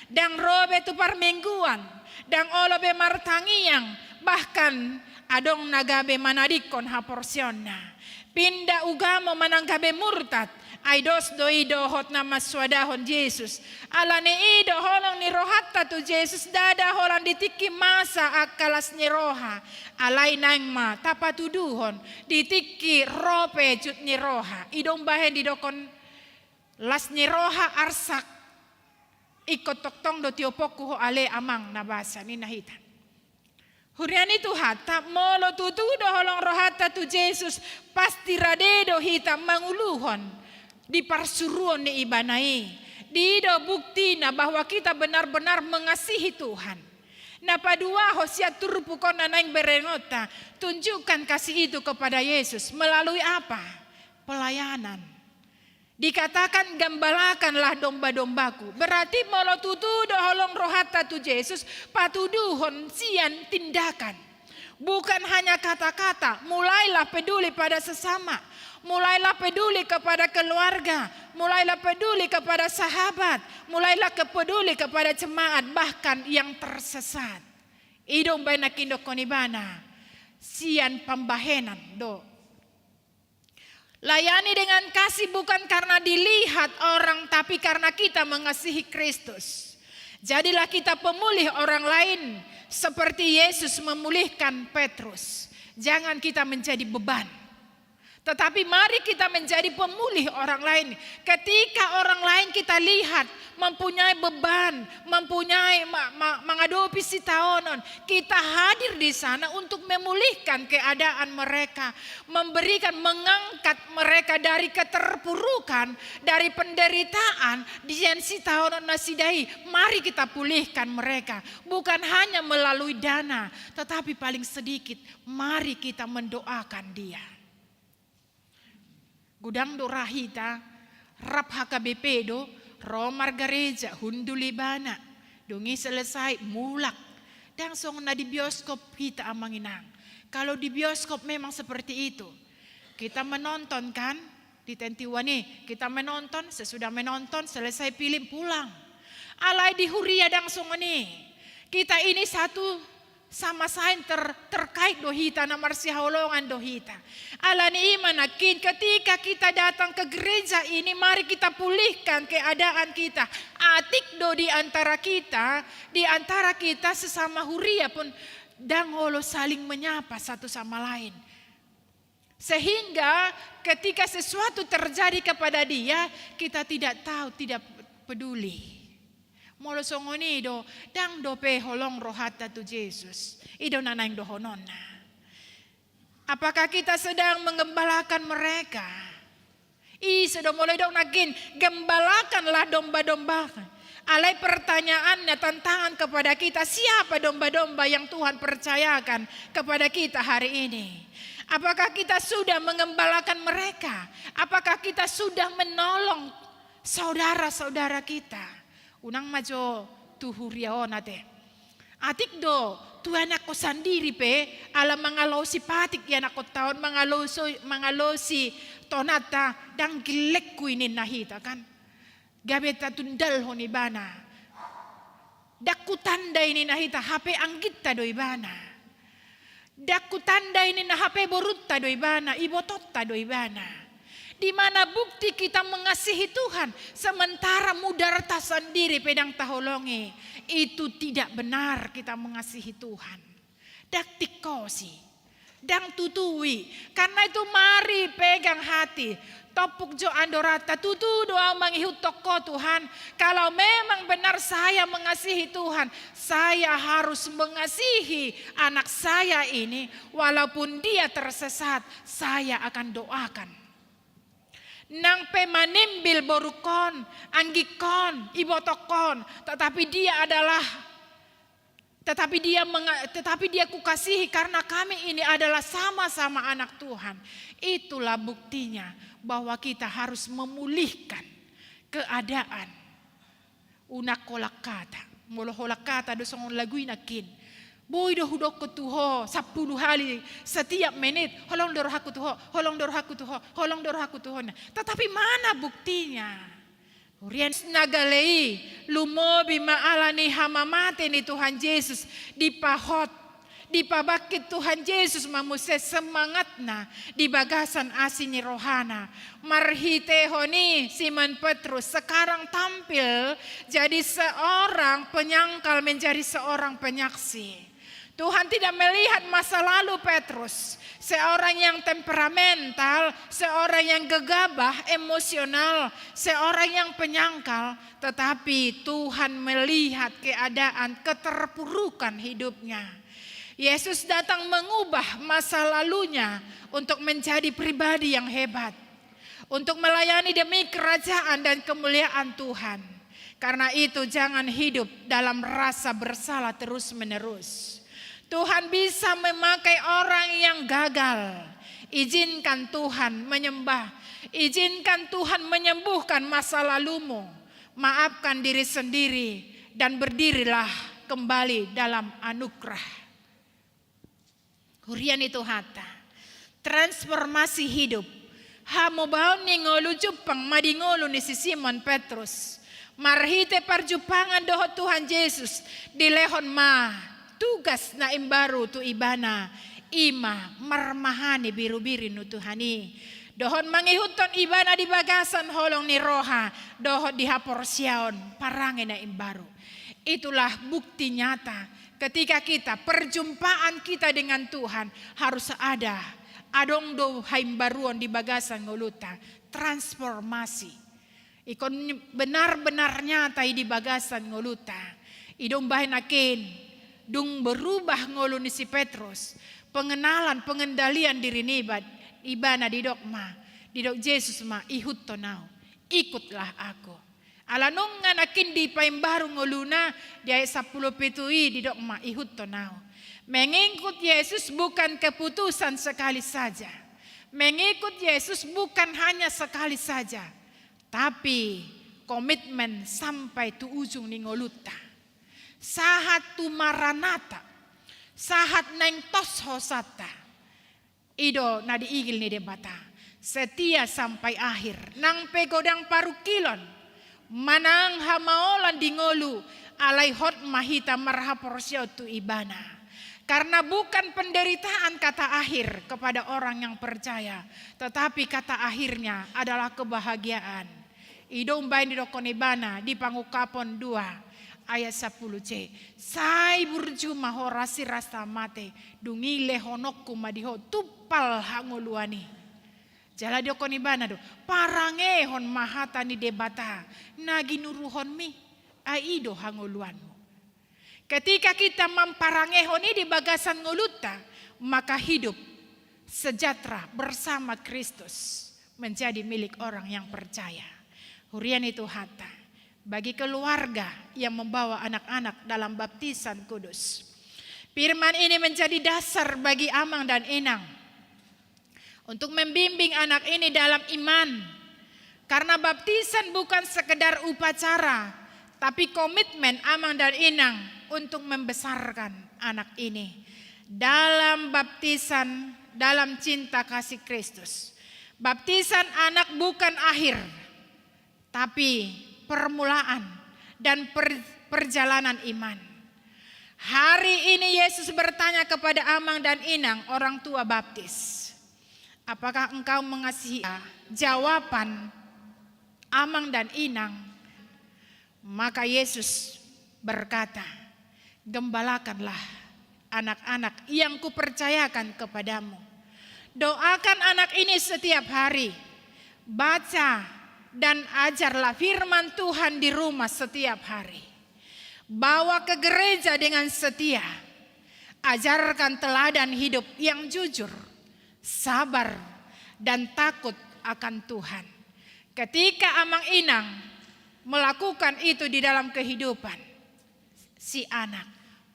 Dang robe tu parmingguan, dang olo be martangiang, bahkan adong nagabe manadikon ha porsionna. Pinda ugamo manangkabe murtad. Aidos do ido hot nama swadahon Yesus. Alane ido holong ni rohatta tu Yesus dada holang ditiki masa akalas ni roha. Alay nang ma tapatuduhon ditiki rope jut ni roha. Idong bahen didokon las ni roha arsak. Ikot toktong do tiopoku ho ale amang nabasa ni nahitan. Hurian itu hata molo tutudo holong rohatta tu Yesus pasti radedo hita manguluhon. Di parsuruan ni ibanai. Dido bukti na bahwa kita benar-benar mengasihi Tuhan. Na padua hosia turpukon na naing berenota. Tunjukkan kasih itu kepada Yesus. Melalui apa? Pelayanan. Dikatakan gambalakanlah domba-dombaku. Berarti molo tutudo holong rohata tu Yesus. Patuduhon sian tindakan. Bukan hanya kata-kata. Mulailah peduli pada sesama. Mulailah peduli kepada keluarga, mulailah peduli kepada sahabat, mulailah peduli kepada jemaat bahkan yang tersesat. Idong baina kindo konibana, sian pambahenan do. Layani dengan kasih bukan karena dilihat orang tapi karena kita mengasihi Kristus. Jadilah kita pemulih orang lain seperti Yesus memulihkan Petrus. Jangan kita menjadi beban. Tetapi mari kita menjadi pemulih orang lain. Ketika orang lain kita lihat mempunyai beban, mempunyai menghadapi sitaonon, kita hadir di sana untuk memulihkan keadaan mereka, memberikan, mengangkat mereka dari keterpurukan, dari penderitaan, dian sitaonon nasidai. Mari kita pulihkan mereka, bukan hanya melalui dana, tetapi paling sedikit mari kita mendoakan dia. Gudang do rahita, rap HKBP do, romar gereja, hundulibana, dongi selesai mulak. Dan song na di bioskop kita amanginang. Kalau di bioskop memang seperti itu. Kita menonton kan, di Tentiwani, kita menonton, sesudah menonton selesai film pulang. Alai di huria dang song ini. Kita ini satu sama sain terkait dohita namar sihaolongan dohita. Alani imanakin ketika kita datang ke gereja ini mari kita pulihkan keadaan kita. Atik do di antara kita sesama huria pun dangolo saling menyapa satu sama lain. Sehingga ketika sesuatu terjadi kepada dia kita tidak tahu, tidak peduli. Molo songoni do dang dope holong rohata tu Yesus. Ido nanaing do honona. Apakah kita sedang menggembalakan mereka? Sudah mulai dong nagin gembalakanlah domba-domba. Alai pertanyaannya tantangan kepada kita, siapa domba-domba yang Tuhan percayakan kepada kita hari ini? Apakah kita sudah mengembalakan mereka? Apakah kita sudah menolong saudara-saudara kita? Unang majo tuhuriao nate. Atik do Tuhan ako sandiri pe alam mangalosi patik yan ako taon mangalosi tonata dang gilek ko inin nahita kan. Gabet tundal hon ibana. Dakutanda ini nahita hape anggit ta do ibana. Dakutanda ini na hape borutta do ibana, ibotot ta do ibana. Di mana bukti kita mengasihi Tuhan sementara mudarta sendiri pedang taholongi, itu tidak benar kita mengasihi Tuhan. Dak tikosi, dang tutui, karena itu mari pegang hati. Topuk jo andorata tutu doa mangihut toko Tuhan. Kalau memang benar saya mengasihi Tuhan, saya harus mengasihi anak saya ini walaupun dia tersesat, saya akan doakan. Nang pemanimbil borukon, anggikon, ibotokon, tetapi dia kukasihi karena kami ini adalah sama-sama anak Tuhan. Itulah buktinya bahwa kita harus memulihkan keadaan. Unak kolak kata, molo kolak kata dosong lagu inakin. Boy do hudok ko tuho 10 hari setiap menit holong dor haku tuho, holong dor haku tuho, holong dor haku tuho. Tetapi mana buktinya? Urian nagalei lumobi maalani hamamate ni Tuhan Yesus dipahot dipabakit Tuhan Yesus mamuse semangatna di bagasan asini rohana. Marhitehoni Simon Petrus sekarang tampil jadi seorang penyangkal menjadi seorang penyaksi. Tuhan tidak melihat masa lalu Petrus, seorang yang temperamental, seorang yang gegabah, emosional, seorang yang penyangkal, tetapi Tuhan melihat keadaan keterpurukan hidupnya. Yesus datang mengubah masa lalunya untuk menjadi pribadi yang hebat, untuk melayani demi kerajaan dan kemuliaan Tuhan. Karena itu jangan hidup dalam rasa bersalah terus-menerus. Tuhan bisa memakai orang yang gagal. Izinkan Tuhan menyembah. Izinkan Tuhan menyembuhkan masa lalumu. Maafkan diri sendiri dan berdirilah kembali dalam anugerah. Hurian itu hata. Transformasi hidup. Hamo baon ni ngolu jupang madingolu ni si Simon Petrus. Marhite parjupangan doho Tuhan Yesus di lehon ma. Tugas na imbaru tu ibana ima marmahani biru-biri nu Tuhani. Dohon mangihuton ibana di bagasan holong ni roha. Dohon dihapor siaon parangi na imbaru. Itulah bukti nyata ketika kita perjumpaan kita dengan Tuhan harus ada adong do haimbaruan di bagasan ngoluta. Transformasi. Ikon benar-benar nyata di bagasan ngoluta. Idong bahin akin. Dung berubah ngolu ni si Petrus. Pengenalan, pengendalian diri nibad. Ibana didok ma. Didok Yesus ma ihut tonau. Ikutlah aku. Alanong nga nakin di paimbaru ngoluna. Di ayat 10 petui didok ma ihut tonau. Mengikut Yesus bukan keputusan sekali saja. Mengikut Yesus bukan hanya sekali saja. Tapi komitmen sampai tu ujung ni ngoluta. Sahat tu maranata, sahat neng tos hosata, ido nadi igil ni debata, setia sampai akhir, nang pegodang parukilon, manang hamaolan di ngolu, alai hot mahita marhapor siau tu ibana. Karena bukan penderitaan kata akhir kepada orang yang percaya, tetapi kata akhirnya adalah kebahagiaan. Ido umbain di dokon ibana di pangukapon 2. Ayat 10c. Sai burjuma horasi rasa mate. Dungi lehonokku madiho tupal hanguluani. Jala diokon ibana do. Parangehon mahata ni debata. Nagi nuruhon mi. Aido hanguluanmu. Ketika kita memparangehon ini di bagasan nguluta. Maka hidup sejahtera bersama Kristus. Menjadi milik orang yang percaya. Hurian itu hata. Bagi keluarga yang membawa anak-anak dalam baptisan kudus. Firman ini menjadi dasar bagi Amang dan Inang. Untuk membimbing anak ini dalam iman. Karena baptisan bukan sekedar upacara. Tapi komitmen Amang dan Inang untuk membesarkan anak ini. Dalam baptisan, dalam cinta kasih Kristus. Baptisan anak bukan akhir. Tapi permulaan dan perjalanan iman. Hari ini Yesus bertanya kepada Amang dan Inang, orang tua baptis. Apakah engkau mengasihi? Jawaban Amang dan Inang. Maka Yesus berkata, gembalakanlah anak-anak yang kupercayakan kepadamu. Doakan anak ini setiap hari. Baca dan ajarlah firman Tuhan di rumah setiap hari. Bawa ke gereja dengan setia. Ajarkan teladan hidup yang jujur, sabar, dan takut akan Tuhan. Ketika Amang Inang melakukan itu di dalam kehidupan si anak,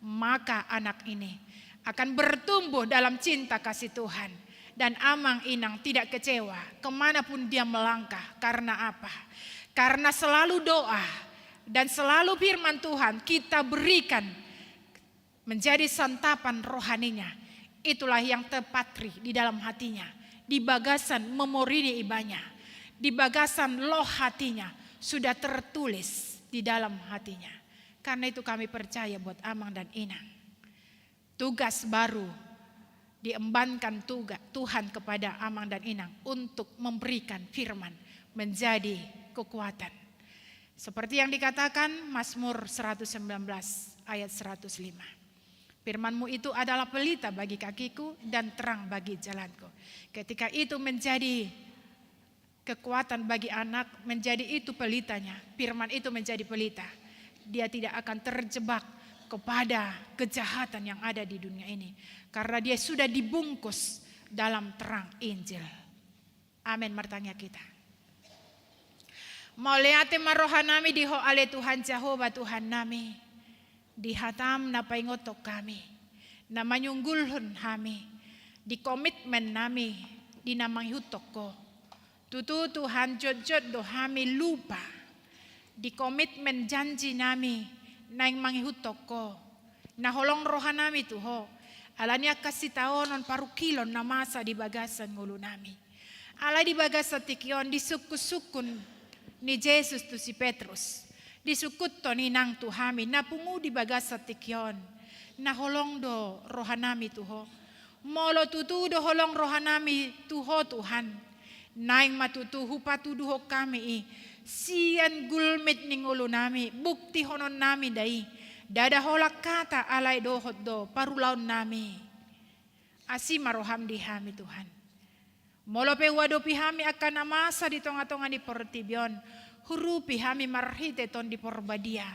maka anak ini akan bertumbuh dalam cinta kasih Tuhan. Dan Amang Inang tidak kecewa kemanapun dia melangkah. Karena apa? Karena selalu doa dan selalu firman Tuhan kita berikan menjadi santapan rohaninya. Itulah yang terpatri di dalam hatinya. Di bagasan memori ibanya. Di bagasan loh hatinya sudah tertulis di dalam hatinya. Karena itu kami percaya buat Amang dan Inang. tugas baru diembankan Tuhan kepada Amang dan Inang untuk memberikan firman menjadi kekuatan. Seperti yang dikatakan Mazmur 119 ayat 105. Firman-Mu itu adalah pelita bagi kakiku dan terang bagi jalanku. Ketika itu menjadi kekuatan bagi anak, menjadi itu pelitanya. Firman itu menjadi pelita. Dia tidak akan terjebak kepada kejahatan yang ada di dunia ini. Karena dia sudah dibungkus dalam terang Injil. Amin, martanya kita. Mauliate marohanami diho ale Tuhan Jehovah Tuhan nami. Dihatam na paingotok kami. Na manyunggulhon kami. Di komitmen nami. Di namang hutok ko. Tutu Tuhan jod-jod do kami lupa. Di komitmen janji nami. Na yung manghutok ko. Na holong rohanami tuho. Alanya kasih taonon parukilon na masa di bagasan ngulu nami. Alay di bagasan tikyon di suku-sukun ni Jesus tu si Petrus. Disukut to ni nang tuhami na pungu di bagas sa tikyon. Na holong do rohanami tuho. Molo tutu do holong rohanami tuho Tuhan. Naing matutuhu patuduho kami siyan gulmit ning ulo nami. Bukti honon nami dai. Dada holak kata alay dohot do parulaon nami. Asima roham di hami Tuhan. Molo pe wado pihami akan amasa di tonga-tonga di portibyon. Hurupi hami marhite ton di porbadia.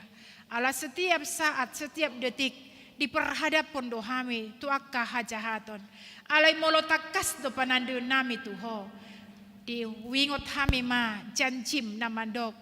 Ala setiap saat, setiap detik diperhadap pondo hami tuaka hajahaton. Alay molo takas do panandu nami tuho. Di wingot hami ma janjim na mandok.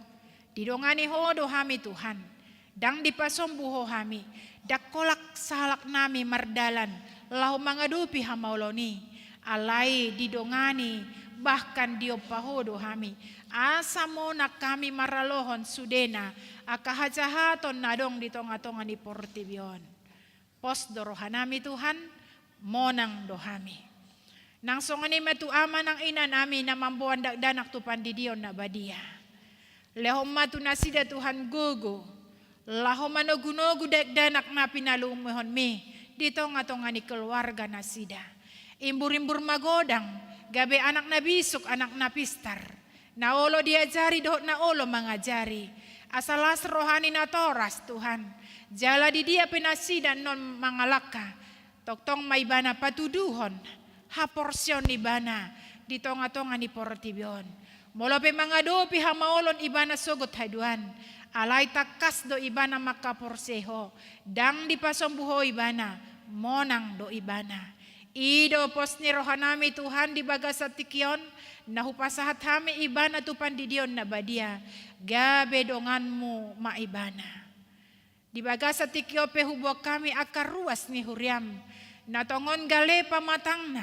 Didongani ho do hami Tuhan. Dang dipasombuho hami. Dakolak salak nami mardalan. Lahu mangadupi hamauloni. Alay didongani bahkan diopahodo hami. Asa mo na kami maralohon sudena. Akahajahaton nadong di tonga-tonga ni portibyon. Pos dorohanami Tuhan. Monang dohami. Nang songani metu ama ng ina nami na mambuan danak tu pandidion na badia. Lehom matu nasida Tuhan gugu. Lahom manogunogu danak na pinalumihon mi. Di tonga-tonga ni keluarga nasida. Imbur-imbur magodang, gabe anak na bisuk, anak na pistar. Naolo diajari dohot naolo mangajari. Asalas rohani na toras Tuhan. Jala di dia pinasida non mangalaka. Toktong may bana patuduhon. Ha porsyon ni bana. Di tonga-tonga ni portibyon. Molo pe mangadopi ha maolon ibana sogot haduan. Alay takas do ibana makaporseho. Dang di pasombuho ibana. Monang do ibana. Ido pos ni rohanami Tuhan di bagas sa tikyon. Nahupasahat hami ibana tu pandidion na badia. Gabe donganmu maibana. Di bagas sa tikyo pe hubok kami akar ruas ni huriam. Natongon gale pamatang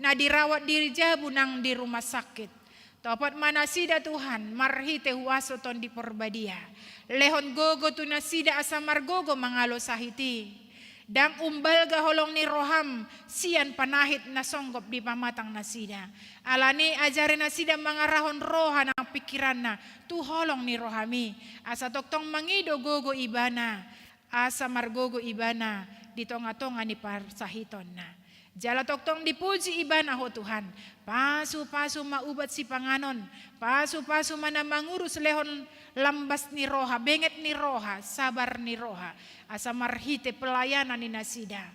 na dirawat diri jabu nang di rumah sakit. Topat manasida Tuhan marhite huaso ton di porbadia. Lehon gogo tu nasida asa margogo mangalo sahiti. Dang umbal gaholong ni roham sian panahit na songgop di pamatang nasida. Alani ajarin nasida mangarahon roha ng pikiran na tuholong ni rohami. Asa toktong mangido gogo ibana. Asa margogo ibana di tonga-tonga ni parsahiton na. Jala toktong dipuji ibana ho Tuhan. Pasu-pasu maubat si panganon. Pasu-pasu mana mangurus lehon lambas ni roha, benget ni roha, sabar ni roha. Asa marhite pelayanan ni nasida.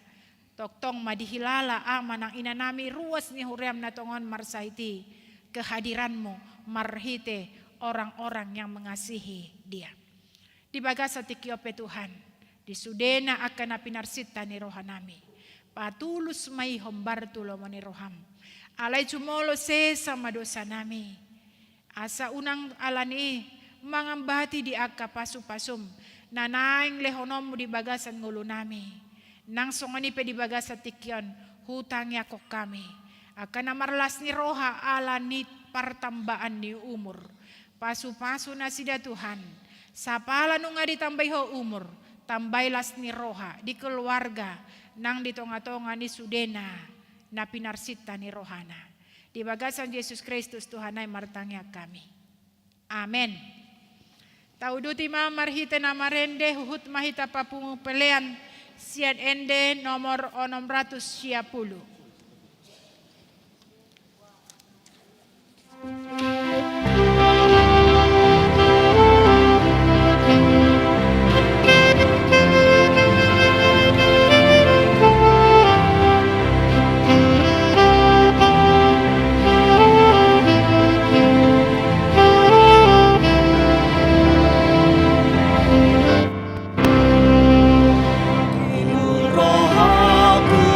Toktong madihilala ama ng inanami ruas ni huriam na tongon marsahiti. Kehadiranmu marhite orang-orang yang mengasihi dia. Di bagasa tikyope Tuhan. Di sudena akan napinarsita ni rohanami. Patulus may hombar tulo mo ni roham. Alay cumolo sesa madosa nami. Asa unang alani mangambati di agka pasu-pasum. Nanaing lehonom mo di bagasan ngulo nami. Nang songani pe di bagasan tikyon, hutang yakok kami. Akan namarlas ni roha ala ni partambaan ni umur. Pasu-pasu na sida Tuhan. Sapala nung nga ditambay ho umur. Tambaylas ni roha di keluarga. Nang di tonga-tonga ni sudena na pinarsita ni rohana. Di bagasan Yesus Kristus Tuhan ay martangya kami. Amen. Tauduti ma marhita na marende huhut mahita papungupelean siat ende nomor 610. Roh aku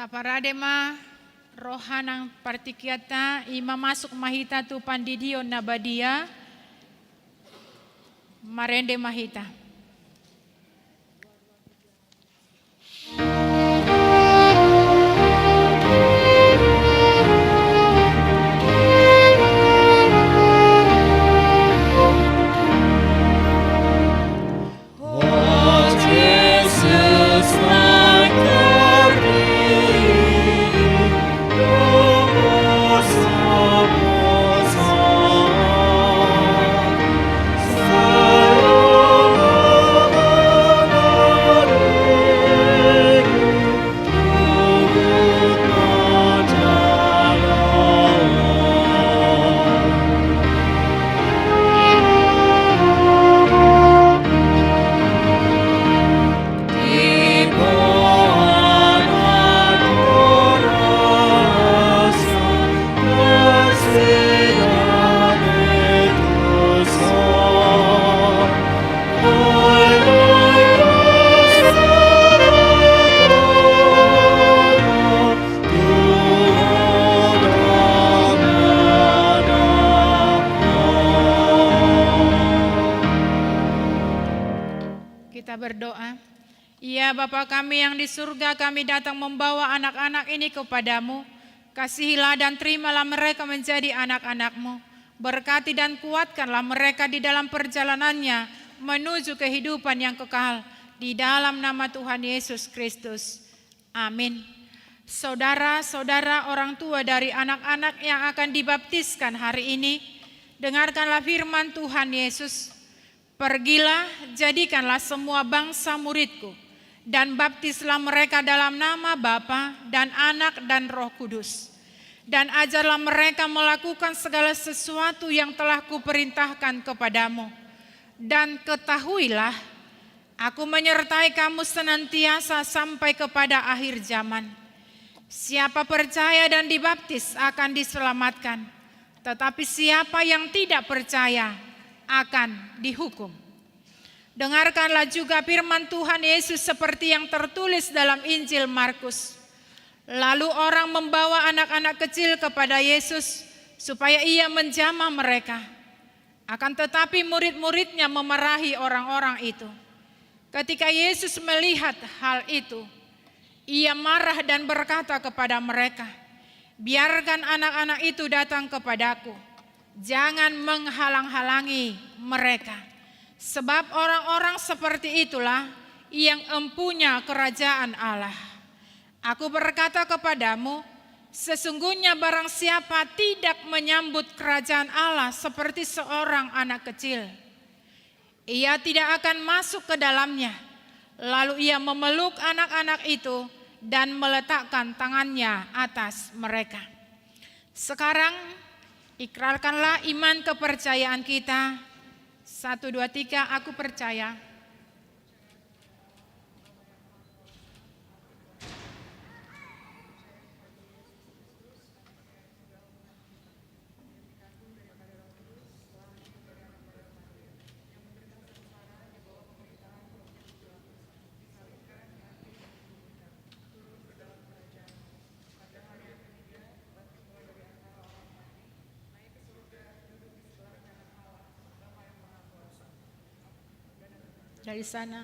Taparadema rohanang partikiata ima masuk mahita tu pandidio nabadia marende mahita. Kita berdoa. Ya Bapa kami yang di surga, kami datang membawa anak-anak ini kepadamu. Kasihilah dan terimalah mereka menjadi anak-anak-Mu. Berkati dan kuatkanlah mereka di dalam perjalanannya menuju kehidupan yang kekal. Di dalam nama Tuhan Yesus Kristus. Amin. Saudara-saudara orang tua dari anak-anak yang akan dibaptiskan hari ini, dengarkanlah firman Tuhan Yesus. Pergilah, jadikanlah semua bangsa muridku, dan baptislah mereka dalam nama Bapa dan Anak dan Roh Kudus. Dan ajarlah mereka melakukan segala sesuatu yang telah kuperintahkan kepadamu. Dan ketahuilah, aku menyertai kamu senantiasa sampai kepada akhir zaman. Siapa percaya dan dibaptis akan diselamatkan, tetapi siapa yang tidak percaya akan dihukum. Dengarkanlah juga firman Tuhan Yesus seperti yang tertulis dalam Injil Markus. Lalu orang membawa anak-anak kecil kepada Yesus supaya ia menjamah mereka. Akan tetapi murid-muridnya memarahi orang-orang itu. Ketika Yesus melihat hal itu, ia marah dan berkata kepada mereka, "Biarkan anak-anak itu datang kepadaku. Jangan menghalang-halangi mereka, sebab orang-orang seperti itulah yang empunya kerajaan Allah. Aku berkata kepadamu, sesungguhnya barang siapa tidak menyambut kerajaan Allah seperti seorang anak kecil, ia tidak akan masuk ke dalamnya." Lalu ia memeluk anak-anak itu dan meletakkan tangannya atas mereka. Sekarang ikrarkanlah iman kepercayaan kita. 1, 2, 3, aku percaya. Dari sana.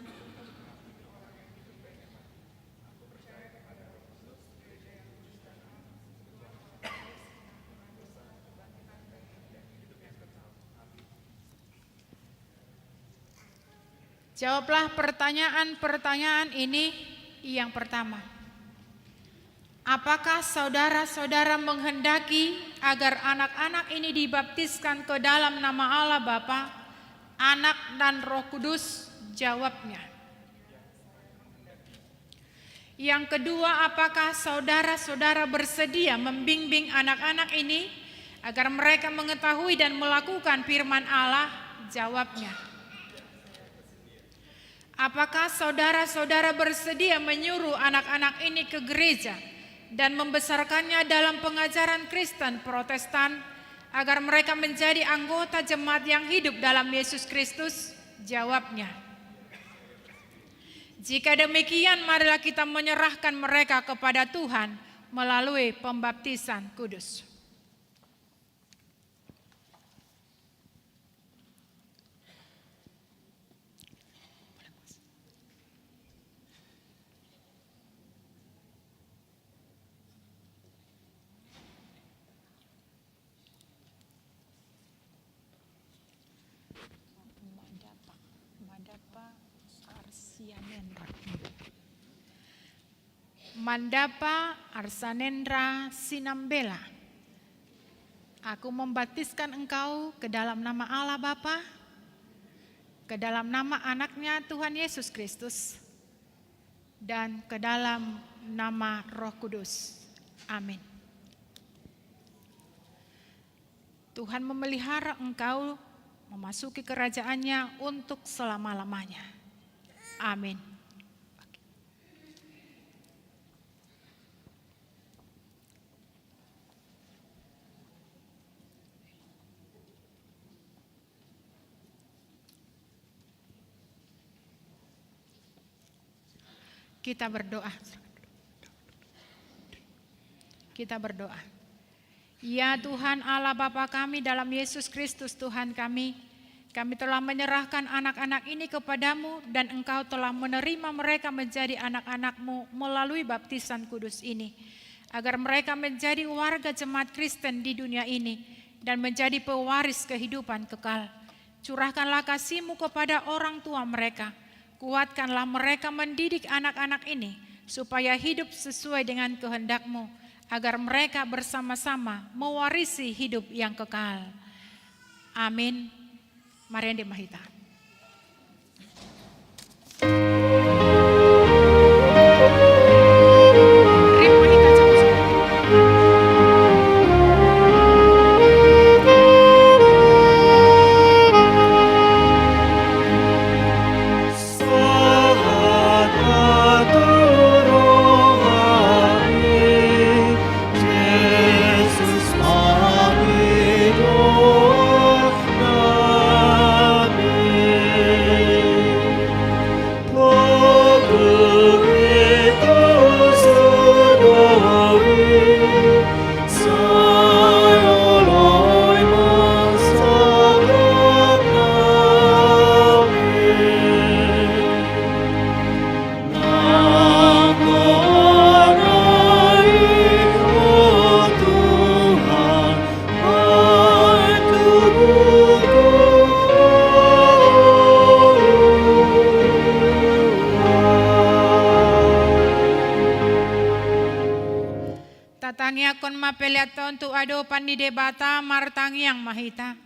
Jawablah pertanyaan-pertanyaan ini yang pertama. Apakah saudara-saudara menghendaki agar anak-anak ini dibaptiskan ke dalam nama Allah Bapa, Anak dan Roh Kudus? Jawabnya. Yang kedua, apakah saudara-saudara bersedia membimbing anak-anak ini agar mereka mengetahui dan melakukan firman Allah? Jawabnya. Apakah saudara-saudara bersedia menyuruh anak-anak ini ke gereja dan membesarkannya dalam pengajaran Kristen Protestan agar mereka menjadi anggota jemaat yang hidup dalam Yesus Kristus? Jawabnya. Jika demikian, marilah kita menyerahkan mereka kepada Tuhan melalui pembaptisan kudus. Mandapa Arsanendra Sinambela. Aku membaptiskan engkau ke dalam nama Allah Bapa, ke dalam nama anaknya Tuhan Yesus Kristus, dan ke dalam nama Roh Kudus. Amin. Tuhan memelihara engkau memasuki kerajaannya untuk selama-lamanya. Amin. Kita berdoa. Kita berdoa. Ya Tuhan Allah Bapa kami dalam Yesus Kristus Tuhan kami telah menyerahkan anak-anak ini kepadamu dan Engkau telah menerima mereka menjadi anak-anak-Mu melalui baptisan kudus ini. Agar mereka menjadi warga jemaat Kristen di dunia ini dan menjadi pewaris kehidupan kekal. Curahkanlah kasih-Mu kepada orang tua mereka. Kuatkanlah mereka mendidik anak-anak ini supaya hidup sesuai dengan kehendak-Mu, agar mereka bersama-sama mewarisi hidup yang kekal. Amin. Marian Mahita. Peliaton tu ado pandi debata martangi yang mahita.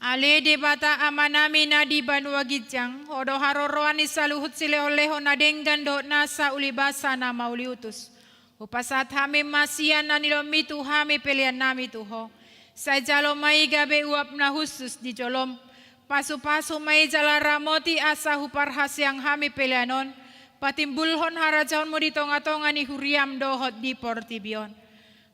Ale debata amanami nadi banwagijang. Odo haroroani saluhut sile oleho nadenggan do nasa ulibasa na mauliutus. Upasat hami masian nanilomitu hami pelian nami tuho. Sajalo mai gabe uap na khusus di jolom. Pasu-pasu mai jala ramoti asa huparhas yang hami pelianon. Patimbulhon harajaon mo di tonga-tonga ni huriam dohot di portibion.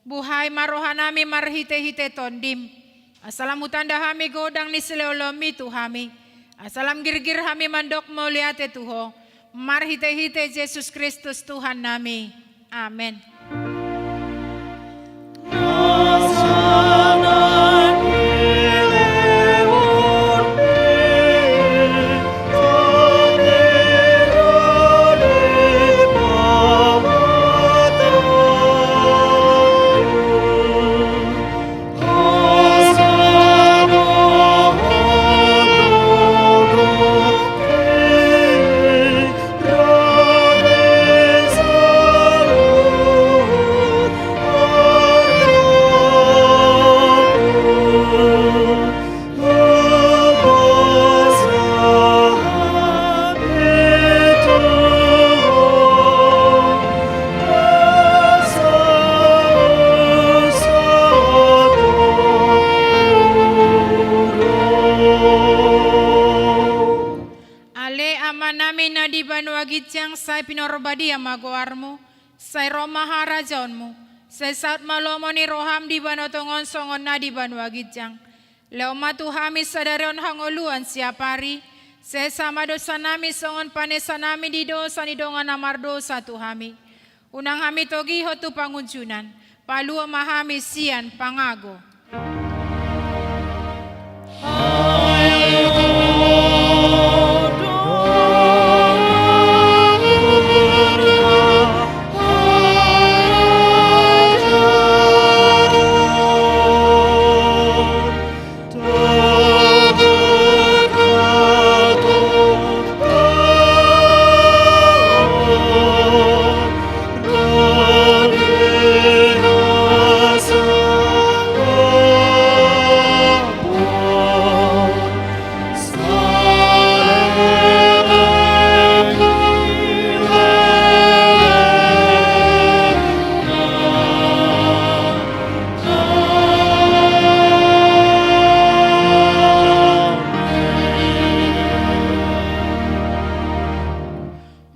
Buhay marohanami marhite-hite tondim. Asalam utanda hami godang ni sileolomi tu hami. Asalam girgir hami mandok moliate tuho. Marhite-hite Yesus Kristus Tuhan nami. Amin. Sai pinorobadi amagoarmu, sai Roma harajaonmu, sai saut malomoni roham di banotongon songon na di banwagijang. Leoma tuhami sadarion hangoluan siapari, Sesama dosa nami songon panesa nami di dosa ni dongan amar dosa tu hami. Unang hami togi hotu pangunjunan. Palua mahami sian pangago.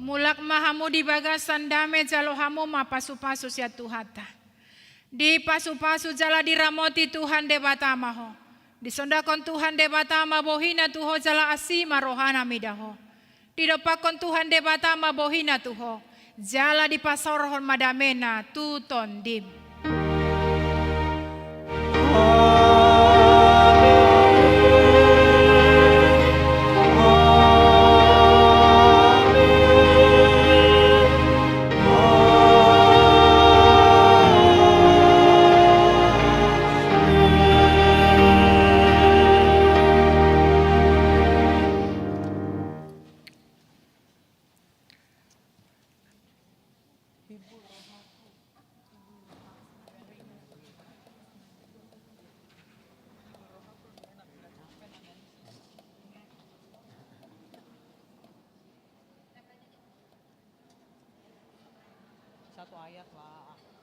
Mulak mahamu di bagasan dame jalo hamu ma pasu-pasu sia Tuhata. Di pasu-pasu jala diramoti Tuhan debata maho. Disondakon Tuhan debata ma bohina tuho jala asima rohana midaho. Didopakon Tuhan debata ma bohina tuho. Jala di pasorohon madamena tuton dim. Satu ayat, Pak.